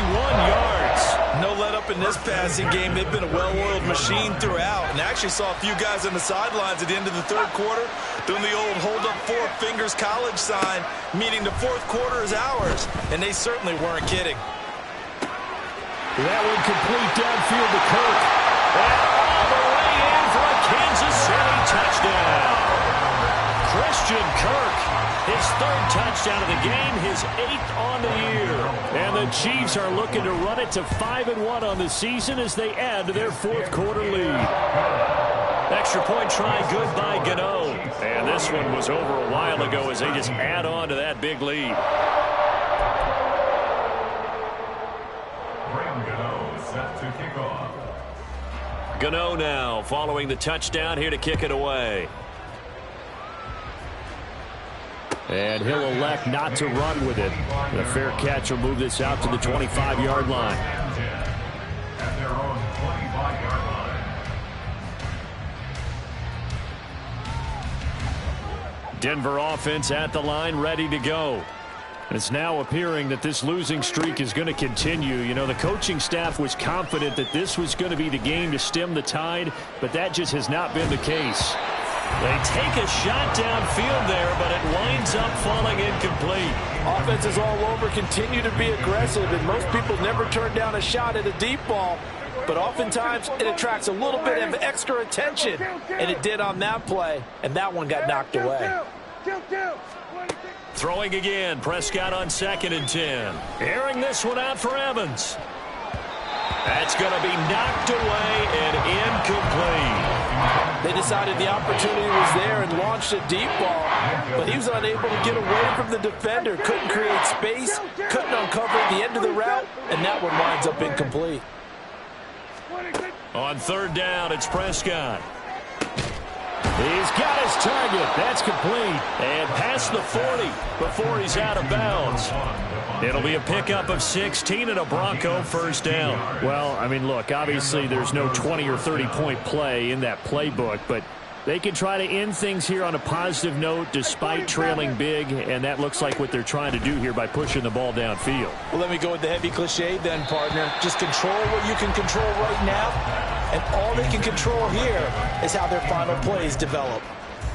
yards. No let up in this passing game. They've been a well-oiled machine throughout. And I actually saw a few guys on the sidelines at the end of the third quarter doing the old hold up 4 fingers college sign, meaning the fourth quarter is ours. And they certainly weren't kidding. That one complete downfield to Kirk. And all the way in for a Kansas City touchdown. Christian Kirk, his 3rd touchdown of the game, his 8th on the year. And the Chiefs are looking to run it to 5-1 on the season as they add to their 4th quarter lead. Extra point try good by Gano. And this one was over a while ago as they just add on to that big lead. Set to kick off. Gano now following the touchdown here to kick it away. And he'll elect not to run with it. The fair catch will move this out to the 25-yard line. At their own 25-yard line. Denver offense at the line, ready to go. It's now appearing that this losing streak is going to continue. You know, the coaching staff was confident that this was going to be the game to stem the tide, but that just has not been the case. They take a shot downfield there, but it winds up falling incomplete. Offense is all over, continue to be aggressive, and most people never turn down a shot at a deep ball. But oftentimes, it attracts a little bit of extra attention, and it did on that play, and that one got knocked away. Throwing again, Prescott on 2nd and 10. Airing this one out for Evans. That's going to be knocked away and incomplete. They decided the opportunity was there and launched a deep ball, but he was unable to get away from the defender, couldn't create space, couldn't uncover the end of the route, and that one winds up incomplete. On 3rd down, it's Prescott. He's got his target. That's complete. And past the 40 before he's out of bounds. It'll be a pickup of 16 and a Bronco 1st down. Well, I mean, look, obviously there's no 20 or 30-point play in that playbook, but they can try to end things here on a positive note despite trailing big, and that looks like what they're trying to do here by pushing the ball downfield. Well, let me go with the heavy cliche then, partner. Just control what you can control right now, and all they can control here is how their final plays develop.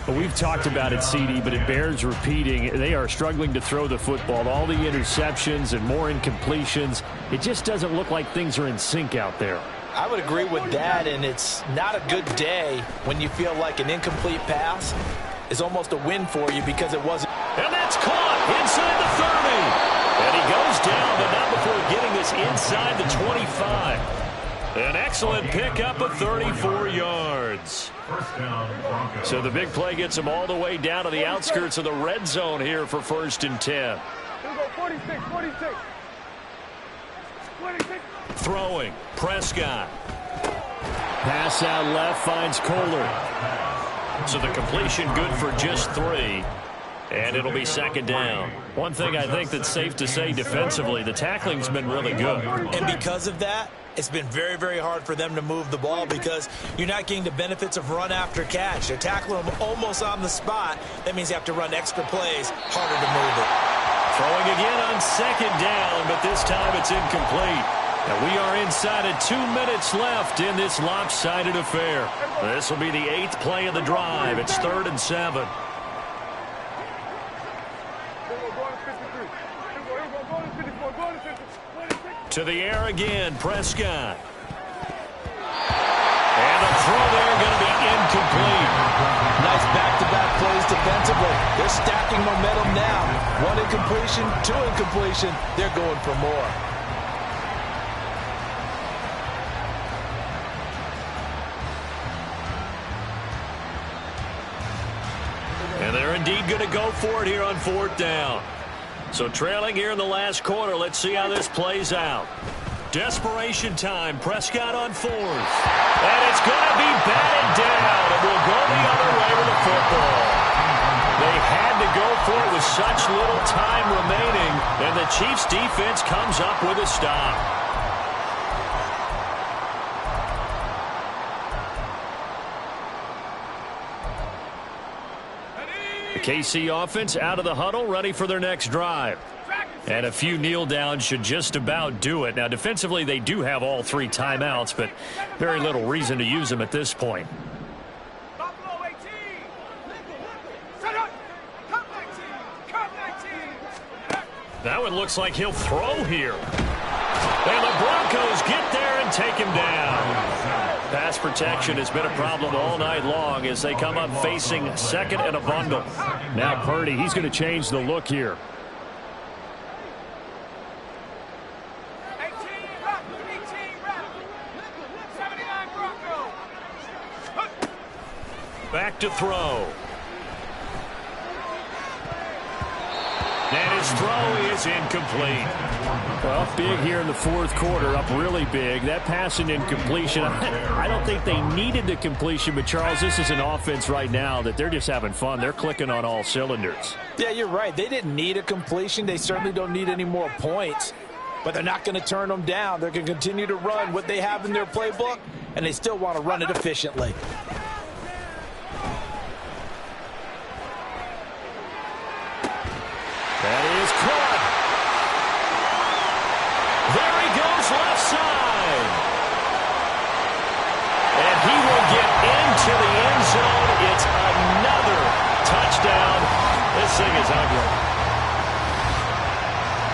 Well, we've talked about it, CD, but it bears repeating. They are struggling to throw the football. All the interceptions and more incompletions. It just doesn't look like things are in sync out there. I would agree with that, and it's not a good day when you feel like an incomplete pass is almost a win for you because it wasn't. And that's caught inside the 30. And he goes down, but not before getting this inside the 25. An excellent pickup of 34 yards. So the big play gets him all the way down to the outskirts of the red zone here for 1st and 10. Here we go, 46, 46. 26. Throwing, Prescott. Pass out left, finds Kohler. So the completion good for just 3. And it'll be 2nd down. One thing I think that's safe to say defensively, the tackling's been really good. And because of that, it's been very, very hard for them to move the ball because you're not getting the benefits of run after catch. They're tackling them almost on the spot. That means you have to run extra plays, harder to move it. Throwing again on 2nd down, but this time it's incomplete. And we are inside of 2 minutes left in this lopsided affair. This will be the 8th play of the drive. It's 3rd and 7. To the air again, Prescott. And the throw there going to be incomplete. complete. Nice back-to-back plays defensively. They're stacking momentum now. 1 incompletion, 2 incompletion. They're going for more. And they're indeed going to go for it here on 4th down. So trailing here in the last quarter. Let's see how this plays out. Desperation time. Prescott on 4th. And it's going to be batted down. It will go the other way with the football. They had to go for it with such little time remaining. And the Chiefs defense comes up with a stop. The KC offense out of the huddle, ready for their next drive. And a few kneel downs should just about do it. Now, defensively, they do have all 3 timeouts, but very little reason to use them at this point. That one looks like he'll throw here. And the Broncos get there and take him down. Pass protection has been a problem all night long as they come up facing 2nd and a bundle. Now Purdy, he's going to change the look here. Back to throw. And his throw is incomplete. Well, big here in the 4th quarter, up really big. That pass and incompletion, I don't think they needed the completion, but Charles, this is an offense right now that they're just having fun. They're clicking on all cylinders. Yeah, you're right. They didn't need a completion. They certainly don't need any more points, but they're not going to turn them down. They're going to continue to run what they have in their playbook, and they still want to run it efficiently. That is caught. There he goes left side. And he will get into the end zone. It's another touchdown. This thing is ugly.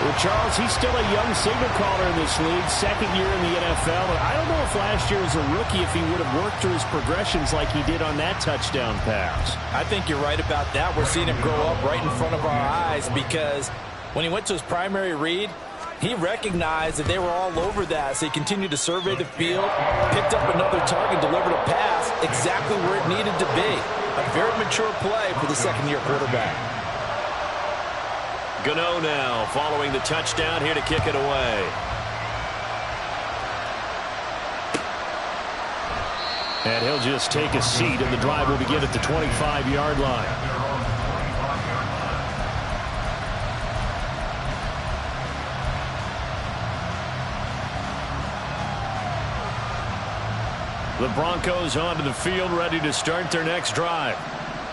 Well, Charles, he's still a young signal caller in this league, 2nd year in the NFL. And I don't know if last year as a rookie if he would have worked through his progressions like he did on that touchdown pass. I think you're right about that. We're seeing him grow up right in front of our eyes because when he went to his primary read, he recognized that they were all over that. So he continued to survey the field, picked up another target, delivered a pass exactly where it needed to be. A very mature play for the 2nd-year quarterback. Gano now following the touchdown here to kick it away. And he'll just take a seat, and the drive will begin at the 25-yard line. The Broncos onto the field, ready to start their next drive.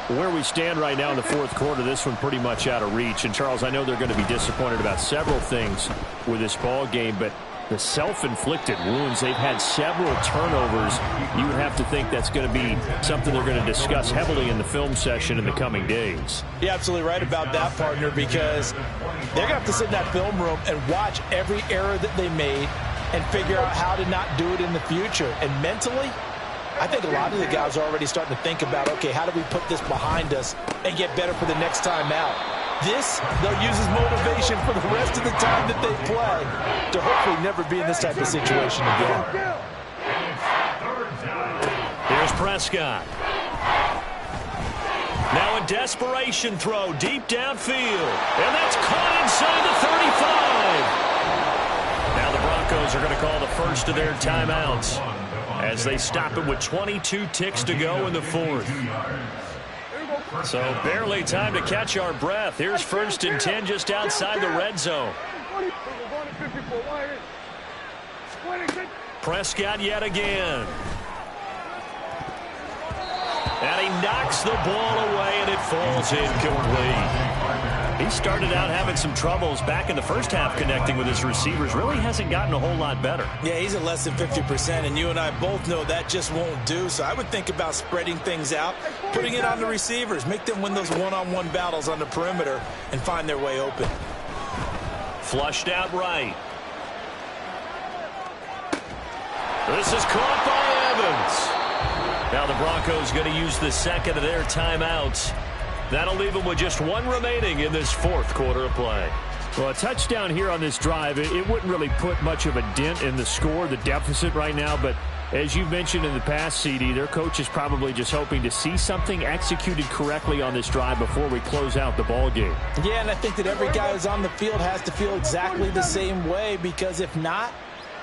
Where we stand right now in the 4th quarter, this one pretty much out of reach. And, Charles, I know they're going to be disappointed about several things with this ball game, but the self-inflicted wounds, they've had several turnovers. You would have to think that's going to be something they're going to discuss heavily in the film session in the coming days. You're absolutely right about that, partner, because they're going to have to sit in that film room and watch every error that they made and figure out how to not do it in the future. And mentally, I think a lot of the guys are already starting to think about, okay, how do we put this behind us and get better for the next time out? This, they'll use as motivation for the rest of the time that they play to hopefully never be in this type of situation again. Here's Prescott. Now a desperation throw deep downfield. And that's caught inside the 35. Now the Broncos are going to call the first of their timeouts as they stop it with 22 ticks to go in the 4th. So barely time to catch our breath. Here's 1st and 10 just outside the red zone. Prescott yet again. And he knocks the ball away and it falls incomplete. He started out having some troubles back in the first half connecting with his receivers. Really hasn't gotten a whole lot better. Yeah, he's at less than 50%, and you and I both know that just won't do. So I would think about spreading things out, putting it on the receivers, make them win those one-on-one battles on the perimeter and find their way open. Flushed out right. This is caught by Evans. Now the Broncos going to use the second of their timeouts. That'll leave them with just one remaining in this fourth quarter of play. Well, a touchdown here on this drive, it wouldn't really put much of a dent in the score, the deficit right now. But as you've mentioned in the past, CD, their coach is probably just hoping to see something executed correctly on this drive before we close out the ball game. Yeah, and I think that every guy who's on the field has to feel exactly the same way, because if not,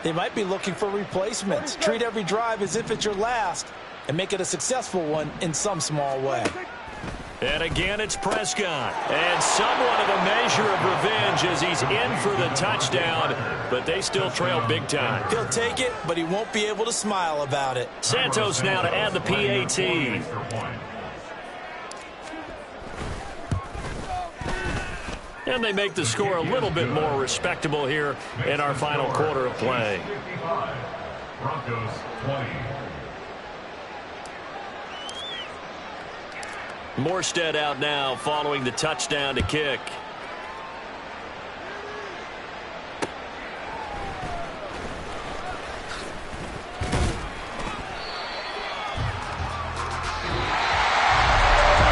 they might be looking for replacements. Treat every drive as if it's your last and make it a successful one in some small way. And again, it's Prescott. And somewhat of a measure of revenge as he's in for the touchdown, but they still trail big time. He'll take it, but he won't be able to smile about it. Santos now to add the PAT. And they make the score a little bit more respectable here in our final quarter of play. Broncos 20. Morstead out now following the touchdown to kick.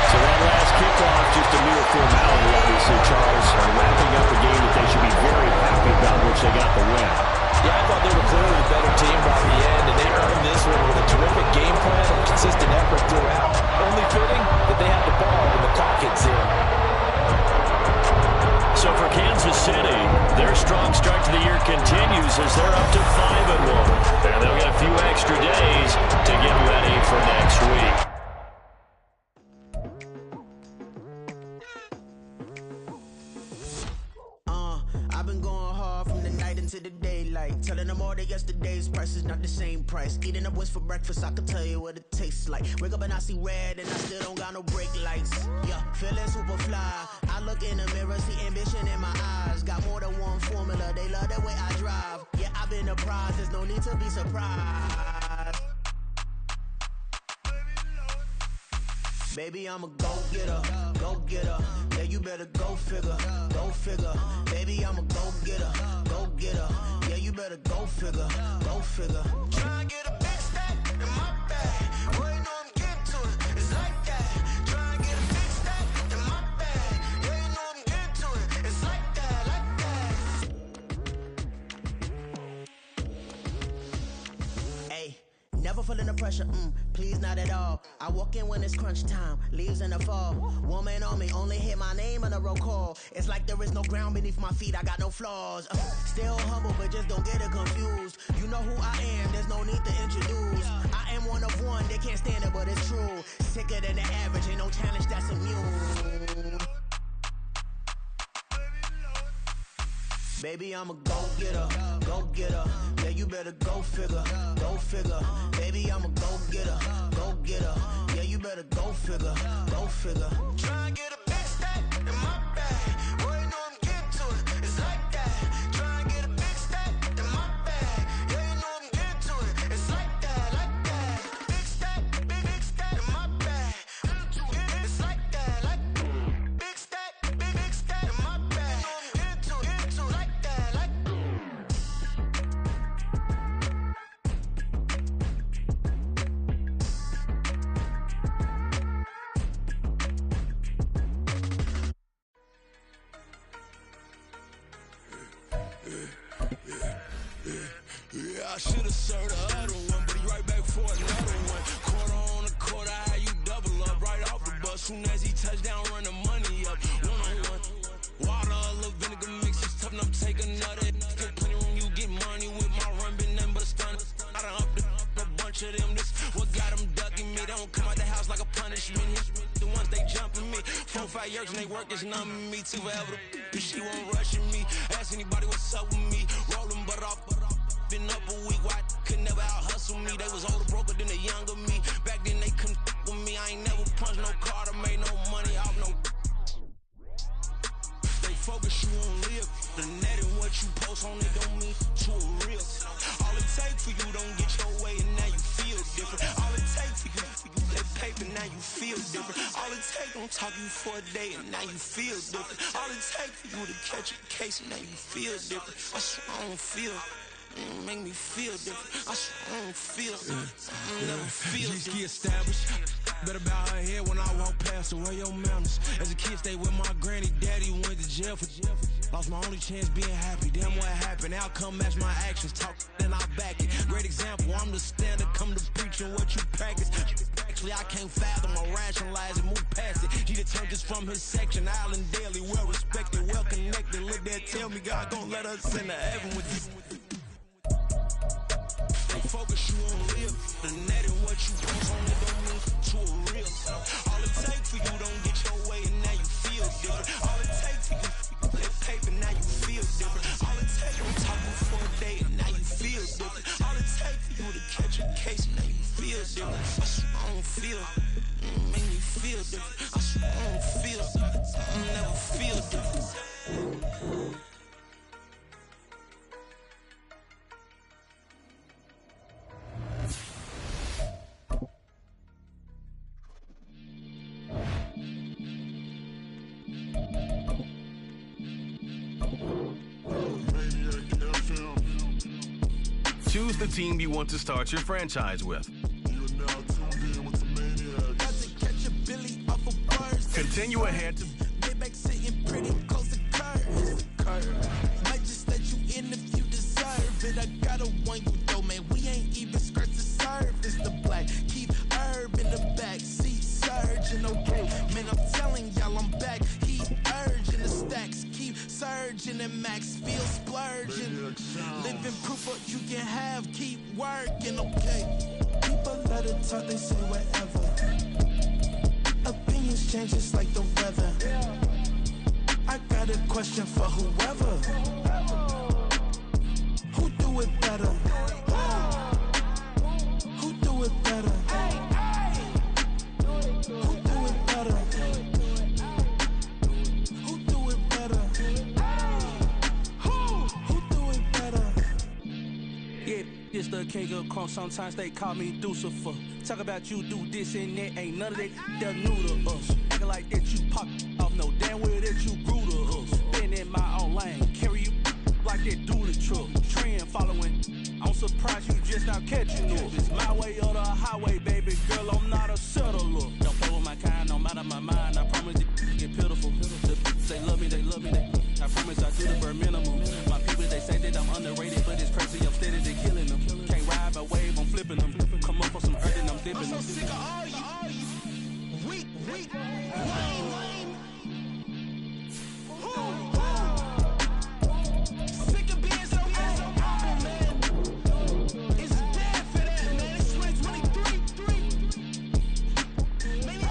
So that last kickoff, just a mere formality, obviously, Charles, wrapping up a game that they should be very happy about, which they got the win. Yeah, I thought they were clearly the better team by the end, and they earned this one with a terrific game plan and consistent effort throughout. Only fitting that they had the ball when the clock hits in. So for Kansas City, their strong start to the year continues as they're up to 5-1. And they'll get a few extra days to get ready for next week. I've been going hard from the night into the daylight, telling them all that yesterday's price is not the same price. Eating up what's for breakfast, I can tell you what it tastes like. Wake up and I see red and I still don't got no brake lights. Yeah, feeling super fly. I look in the mirror, see ambition in my eyes. Got more than one formula, they love the way I drive. Yeah, I've been a prize, there's no need to be surprised. Baby, I'm a go-getter, go-getter. Yeah, you better go figure, go figure. Baby, I'm a go-getter, go-getter. Yeah, you better go figure, go figure. Try and get a big stack in my bag. Boy, you know I'm getting to it, it's like that. Try and get a big stack in my bag. Yeah, you know I'm getting to it, it's like that, like that. Hey, never feeling the pressure, please not at all. I walk in when it's crunch time, leaves in the fall. Woman on me, only hit my name on a roll call. It's like there is no ground beneath my feet, I got no flaws. Still humble, but just don't get it confused. You know who I am, there's no need to introduce. I am one of one, they can't stand it, but it's true. Sicker than the average, ain't no challenge that's immune. Baby, I'm a go-getter, go-getter. Yeah, you better go figure, go figure. Baby, I'm a go-getter, go-getter. Yeah, you better go figure, go figure. Try and get a big stack in my bag. Boy, you know I'm getting to it, it's like that. Try and get a big stack in my bag. Yeah, you know I'm getting to it, it's like that, like that. Big stack, big stack in my bag. It's like that, like big stack in my bag. You know I'm getting to it, like that, like. Yeah, I should have served the other one, but he right back for another one. Quarter on the quarter, how you double up right off the bus. Soon as he touch down, run the money up. One-on-one. Water, a little vinegar mix, it's tough enough to take another. Get plenty room, you get money with my run, been nothing but a stun. I done up a bunch of them. This what got them ducking me. They don't come out the house like a punishment. The ones they jumping me. 4-5 years and they work is numbing me. Too forever. She won't rushing me. Ask anybody what's up with me. Rolling butt off. Been up a week, why could never out hustle me? They was older, broker than the younger me. Back then they couldn't with me. I ain't never punched no card or made no money off no. Stay focused, you won't live. The net and what you post on it don't mean to a real. All it take for you don't get your way and now you feel different. All it take for you that paper, now you feel different. All it take don't talk you for a day and now you feel different. All it take for you to catch a case and now you feel different. That's what I don't feel. Make me feel different. I swear I don't feel I never feel different. Established. Better bow her head when I walk past her. Where your manners? As a kid, stayed with my granny. Daddy went to jail for lost my only chance being happy. Damn, what happened? Outcome match my actions. Talk, then I back it. Great example. I'm the standard. Come to preaching what you practice. Actually, I can't fathom or rationalize it. Move past it. She determined from his section. Island daily, well respected, well connected. Look there, tell me God gon' let us into heaven with you. Focus you on live. The net and what you post on it don't mean to a real. All it takes for you don't get your way and now you feel different. All it takes for you flip paper, now you feel different. All it takes you talking for a day and now you feel different. All it takes for you to catch a case and now you feel different. I swear I don't feel make me feel different. I swear I don't feel I never feel different. Choose the team you want to start your franchise with. Continue ahead to sitting pretty close to curve. Might just let you in if you deserve it. I got a one you though, man. We ain't even scratched the surface. The black keep herb in the back seat surging. Okay, man, I'm telling y'all I'm back. He urging the stacks keep surging and max feel splurging. Living proof what you can have. Keep working. Okay, people let it talk. They say whatever. Opinions change just like the weather. I got a question for whoever. Who do it better? Who do it better? Who do it better? Who do it better? Who do it better? Yeah, it's the king of crunk. Sometimes they call me Lucifer. Talk about you do this and that. Ain't none of that they're new to us. Acting like that you pop off. No damn well that you grew to us. Been in my own lane. Carry you like that do the truck. Trend following. I'm surprised you just not catching up. It's my way or the highway, baby girl. I'm not a settler. Don't play with my kind. I'm out of my mind. I promise it get pitiful. They love me, they love me. I promise I do the bare minimum. My people, they say that I'm underrated, but it's crazy. I'm steady, they killing them. Can't ride my wave, I'm flipping them. Come up for some earth and I'm dipping them. I'm so sick of all you weak, lame. Sick of being so humble, man. It's dead for that, man. It's 2023. Maybe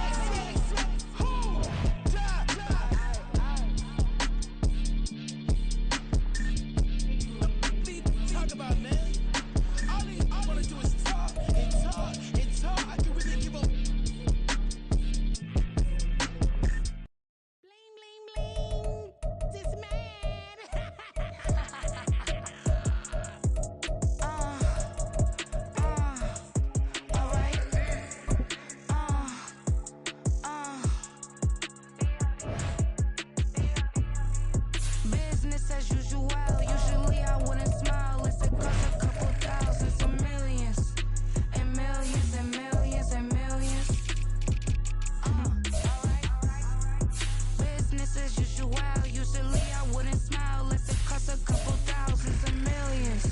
talk about, man. All I wanna do is talk and talk and talk. I can really give up. Bling, bling, bling. This man. All right. Business as usual. Usually I wouldn't smile. It's across a couple thousands and millions. And millions and millions and millions. Business as usual. Usually I wouldn't smile. Let's it cost a couple thousands and millions.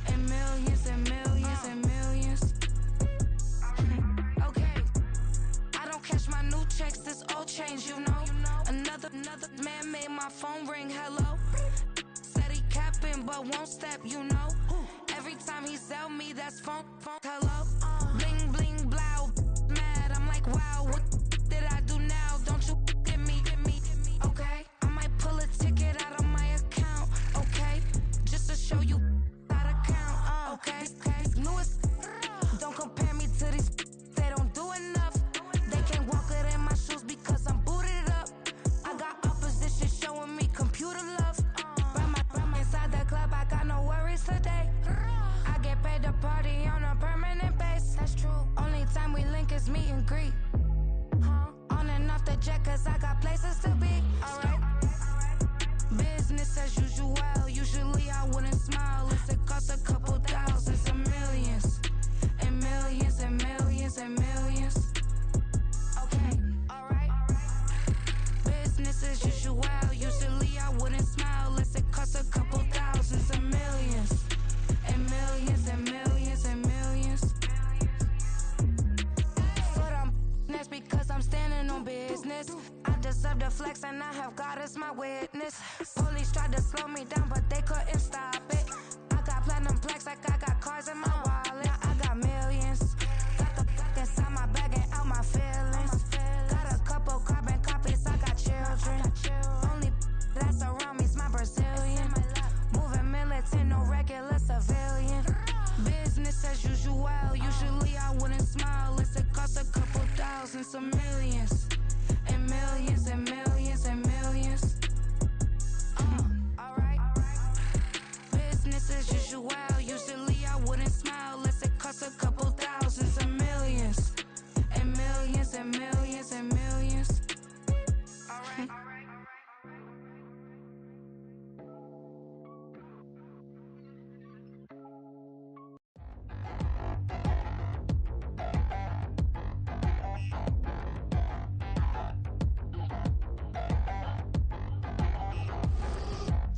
And millions and millions and millions. Okay. I don't cash my new checks, this old change, you know. Another man made my phone ring, hello. Said he capping but won't step, you know. Every time he sell me, that's phone, hello. Bling, bling, blow, mad. I'm like, wow, what did I do now? Don't you get me, okay? I might pull a ticket out of my account, okay? Just to show you how to count, okay? Newest, don't compare me to these, they don't do enough. They can't walk it in my shoes because I'm booted up. I got opposition showing me computer love. Run inside the club, I got no worries today. I get paid to party on a permanent base. That's true. Only time we link is meet and greet. mouth, God is my witness. Police tried to slow me down, but they couldn't stop it. I got platinum plaques like I got cars in my wallet. Now I got millions. Got the fuck inside my bag and out my feelings. Got a couple carbon copies, I got children. Only that's around me's my Brazilian. Moving militant, no regular civilian. Business as usual, usually I wouldn't smile. Unless it cost a couple thousands of millions. And millions and millions and millions. Alright. Business as usual, usually I wouldn't smile. Unless it cost a couple thousands of millions. And millions and millions and millions. Alright.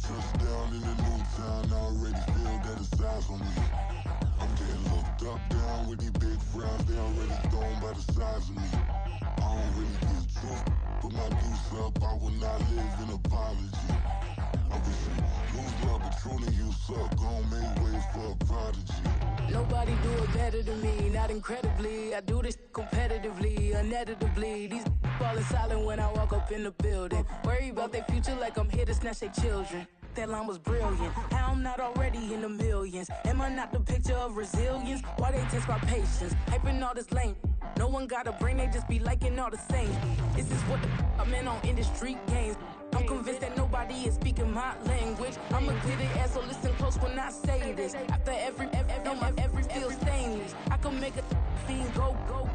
Touchdown in the new town, I already feel that it's eyes on me. I'm getting looked up, down with these big frowns, they already thrown by the size of me. I don't really get too put my deuce up, I will not live in apology. I wish you lose love, but truly you suck, gon' make way for a prodigy. Nobody do it better than me, not incredibly. I do this competitively, uneditably. These falling silent when I walk up in the building. Worry about their future like I'm here to snatch their children. That line was brilliant. How I'm not already in the millions? Am I not the picture of resilience? Why they test my patience? Hyping all this lame. No one got a brain, they just be liking all the same. This is what the I'm in on industry games. I'm convinced that nobody is speaking my language. I'ma clear the air, so listen close when I say this. After every feel stainless. I can make a fiend go.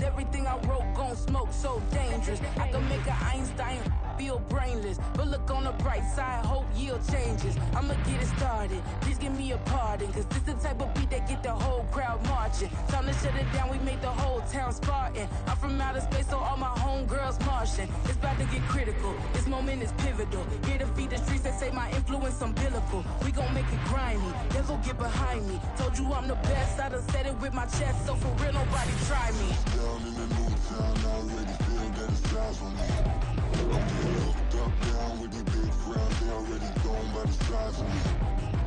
Everything I wrote gon' smoke, so dangerous. I can make an Einstein feel brainless. But look on the bright side, hope yield changes. I'ma get it started, please give me a pardon. Cause this the type of beat that get the whole crowd marching. Time to shut it down, we made the whole town Spartan. I'm from outer space, so all my homegirls Martian. It's about to get critical, this moment is pivotal. Here to feed the streets, they say my influence umbilical. We gon' make it grimy, never get behind me. Told you I'm the best, I done said it with my chest. So for real, nobody try me. Down in the new town, I already feel that it's eyes on me. I'm getting looked up, down with these big frowns, they already thrown by the size of me.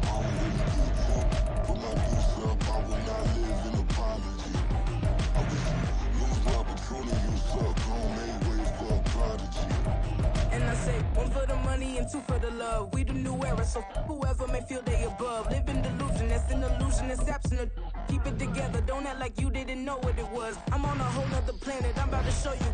I don't really get too put my deuce up, I will not live in apology. I wish you lose love, but truly you suck, gon' make way for a prodigy. And I say, one for the money and two for the love. We the new era, so whoever may feel they above. Live in delusion, that's an illusion, it's absent. Keep it together, don't act like you didn't know what it was. I'm on a whole nother planet, I'm about to show you.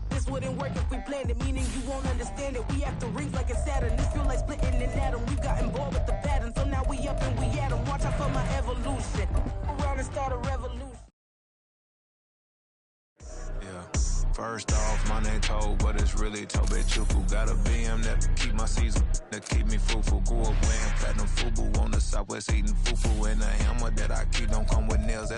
This wouldn't work if we planned it, meaning you won't understand it. We have to rings like it's Saturn, this feel like splitting an atom. We got involved with the pattern, so now we up and we at 'em. Watch out for my evolution, around and start a revolution. First off, my name Toad, but it's really Tobe Chuku. Got a BM that keep my season, that keep me fruitful. Grew up wearing platinum FUBU on the Southwest eating fufu. And the hammer that I keep don't come with nails.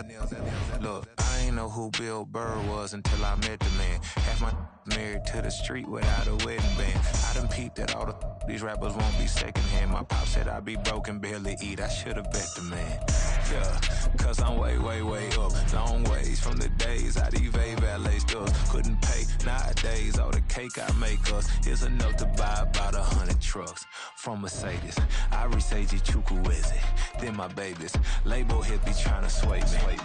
Look, I ain't know who Bill Burr was until I met the man. Half my married to the street without a wedding band. I done peeped that all these rappers won't be secondhand. My pop said I'd be broken, barely eat. I should've bet the man. Yeah, cause I'm way up. Long ways from the days I these valet stuff. Couldn't pay nowadays. All the cake I make us is enough to buy about 100 trucks from Mercedes. I resage Chukwueze, then my babies. Label hit be trying to sway me.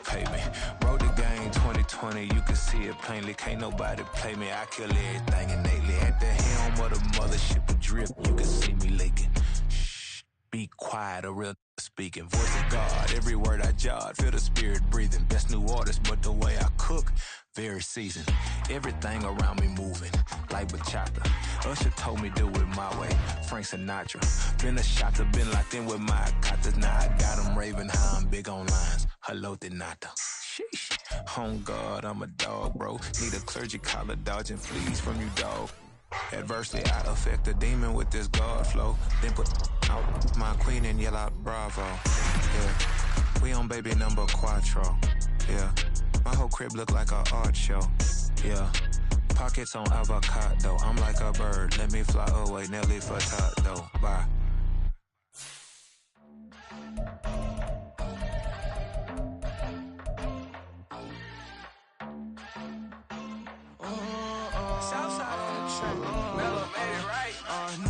Pay me. Wrote the game 2020, you can see it plainly. Can't nobody play me. I kill everything innately. At the helm of the mothership of drip, you can see me leaking. Shh, be quiet, a real speaking. Voice of God, every word I jot. Feel the spirit breathing. Best new artist, but the way I cook, very seasoned. Everything around me moving, like bachata. Usher told me do it my way. Frank Sinatra. Been a shotter, been locked in with my katas. Now I got them raving how I'm big on lines. Hello, Denata. Sheesh. On God, I'm a dog, bro. Need a clergy collar, dodging fleas from you, dog. Adversely, I affect the demon with this God flow. Then put out my queen and yell out bravo. Yeah, we on baby number quattro. Yeah, my whole crib look like a art show. Yeah, pockets on avocado. I'm like a bird, let me fly away. Nelly Furtado. Bye. Mellow made it right.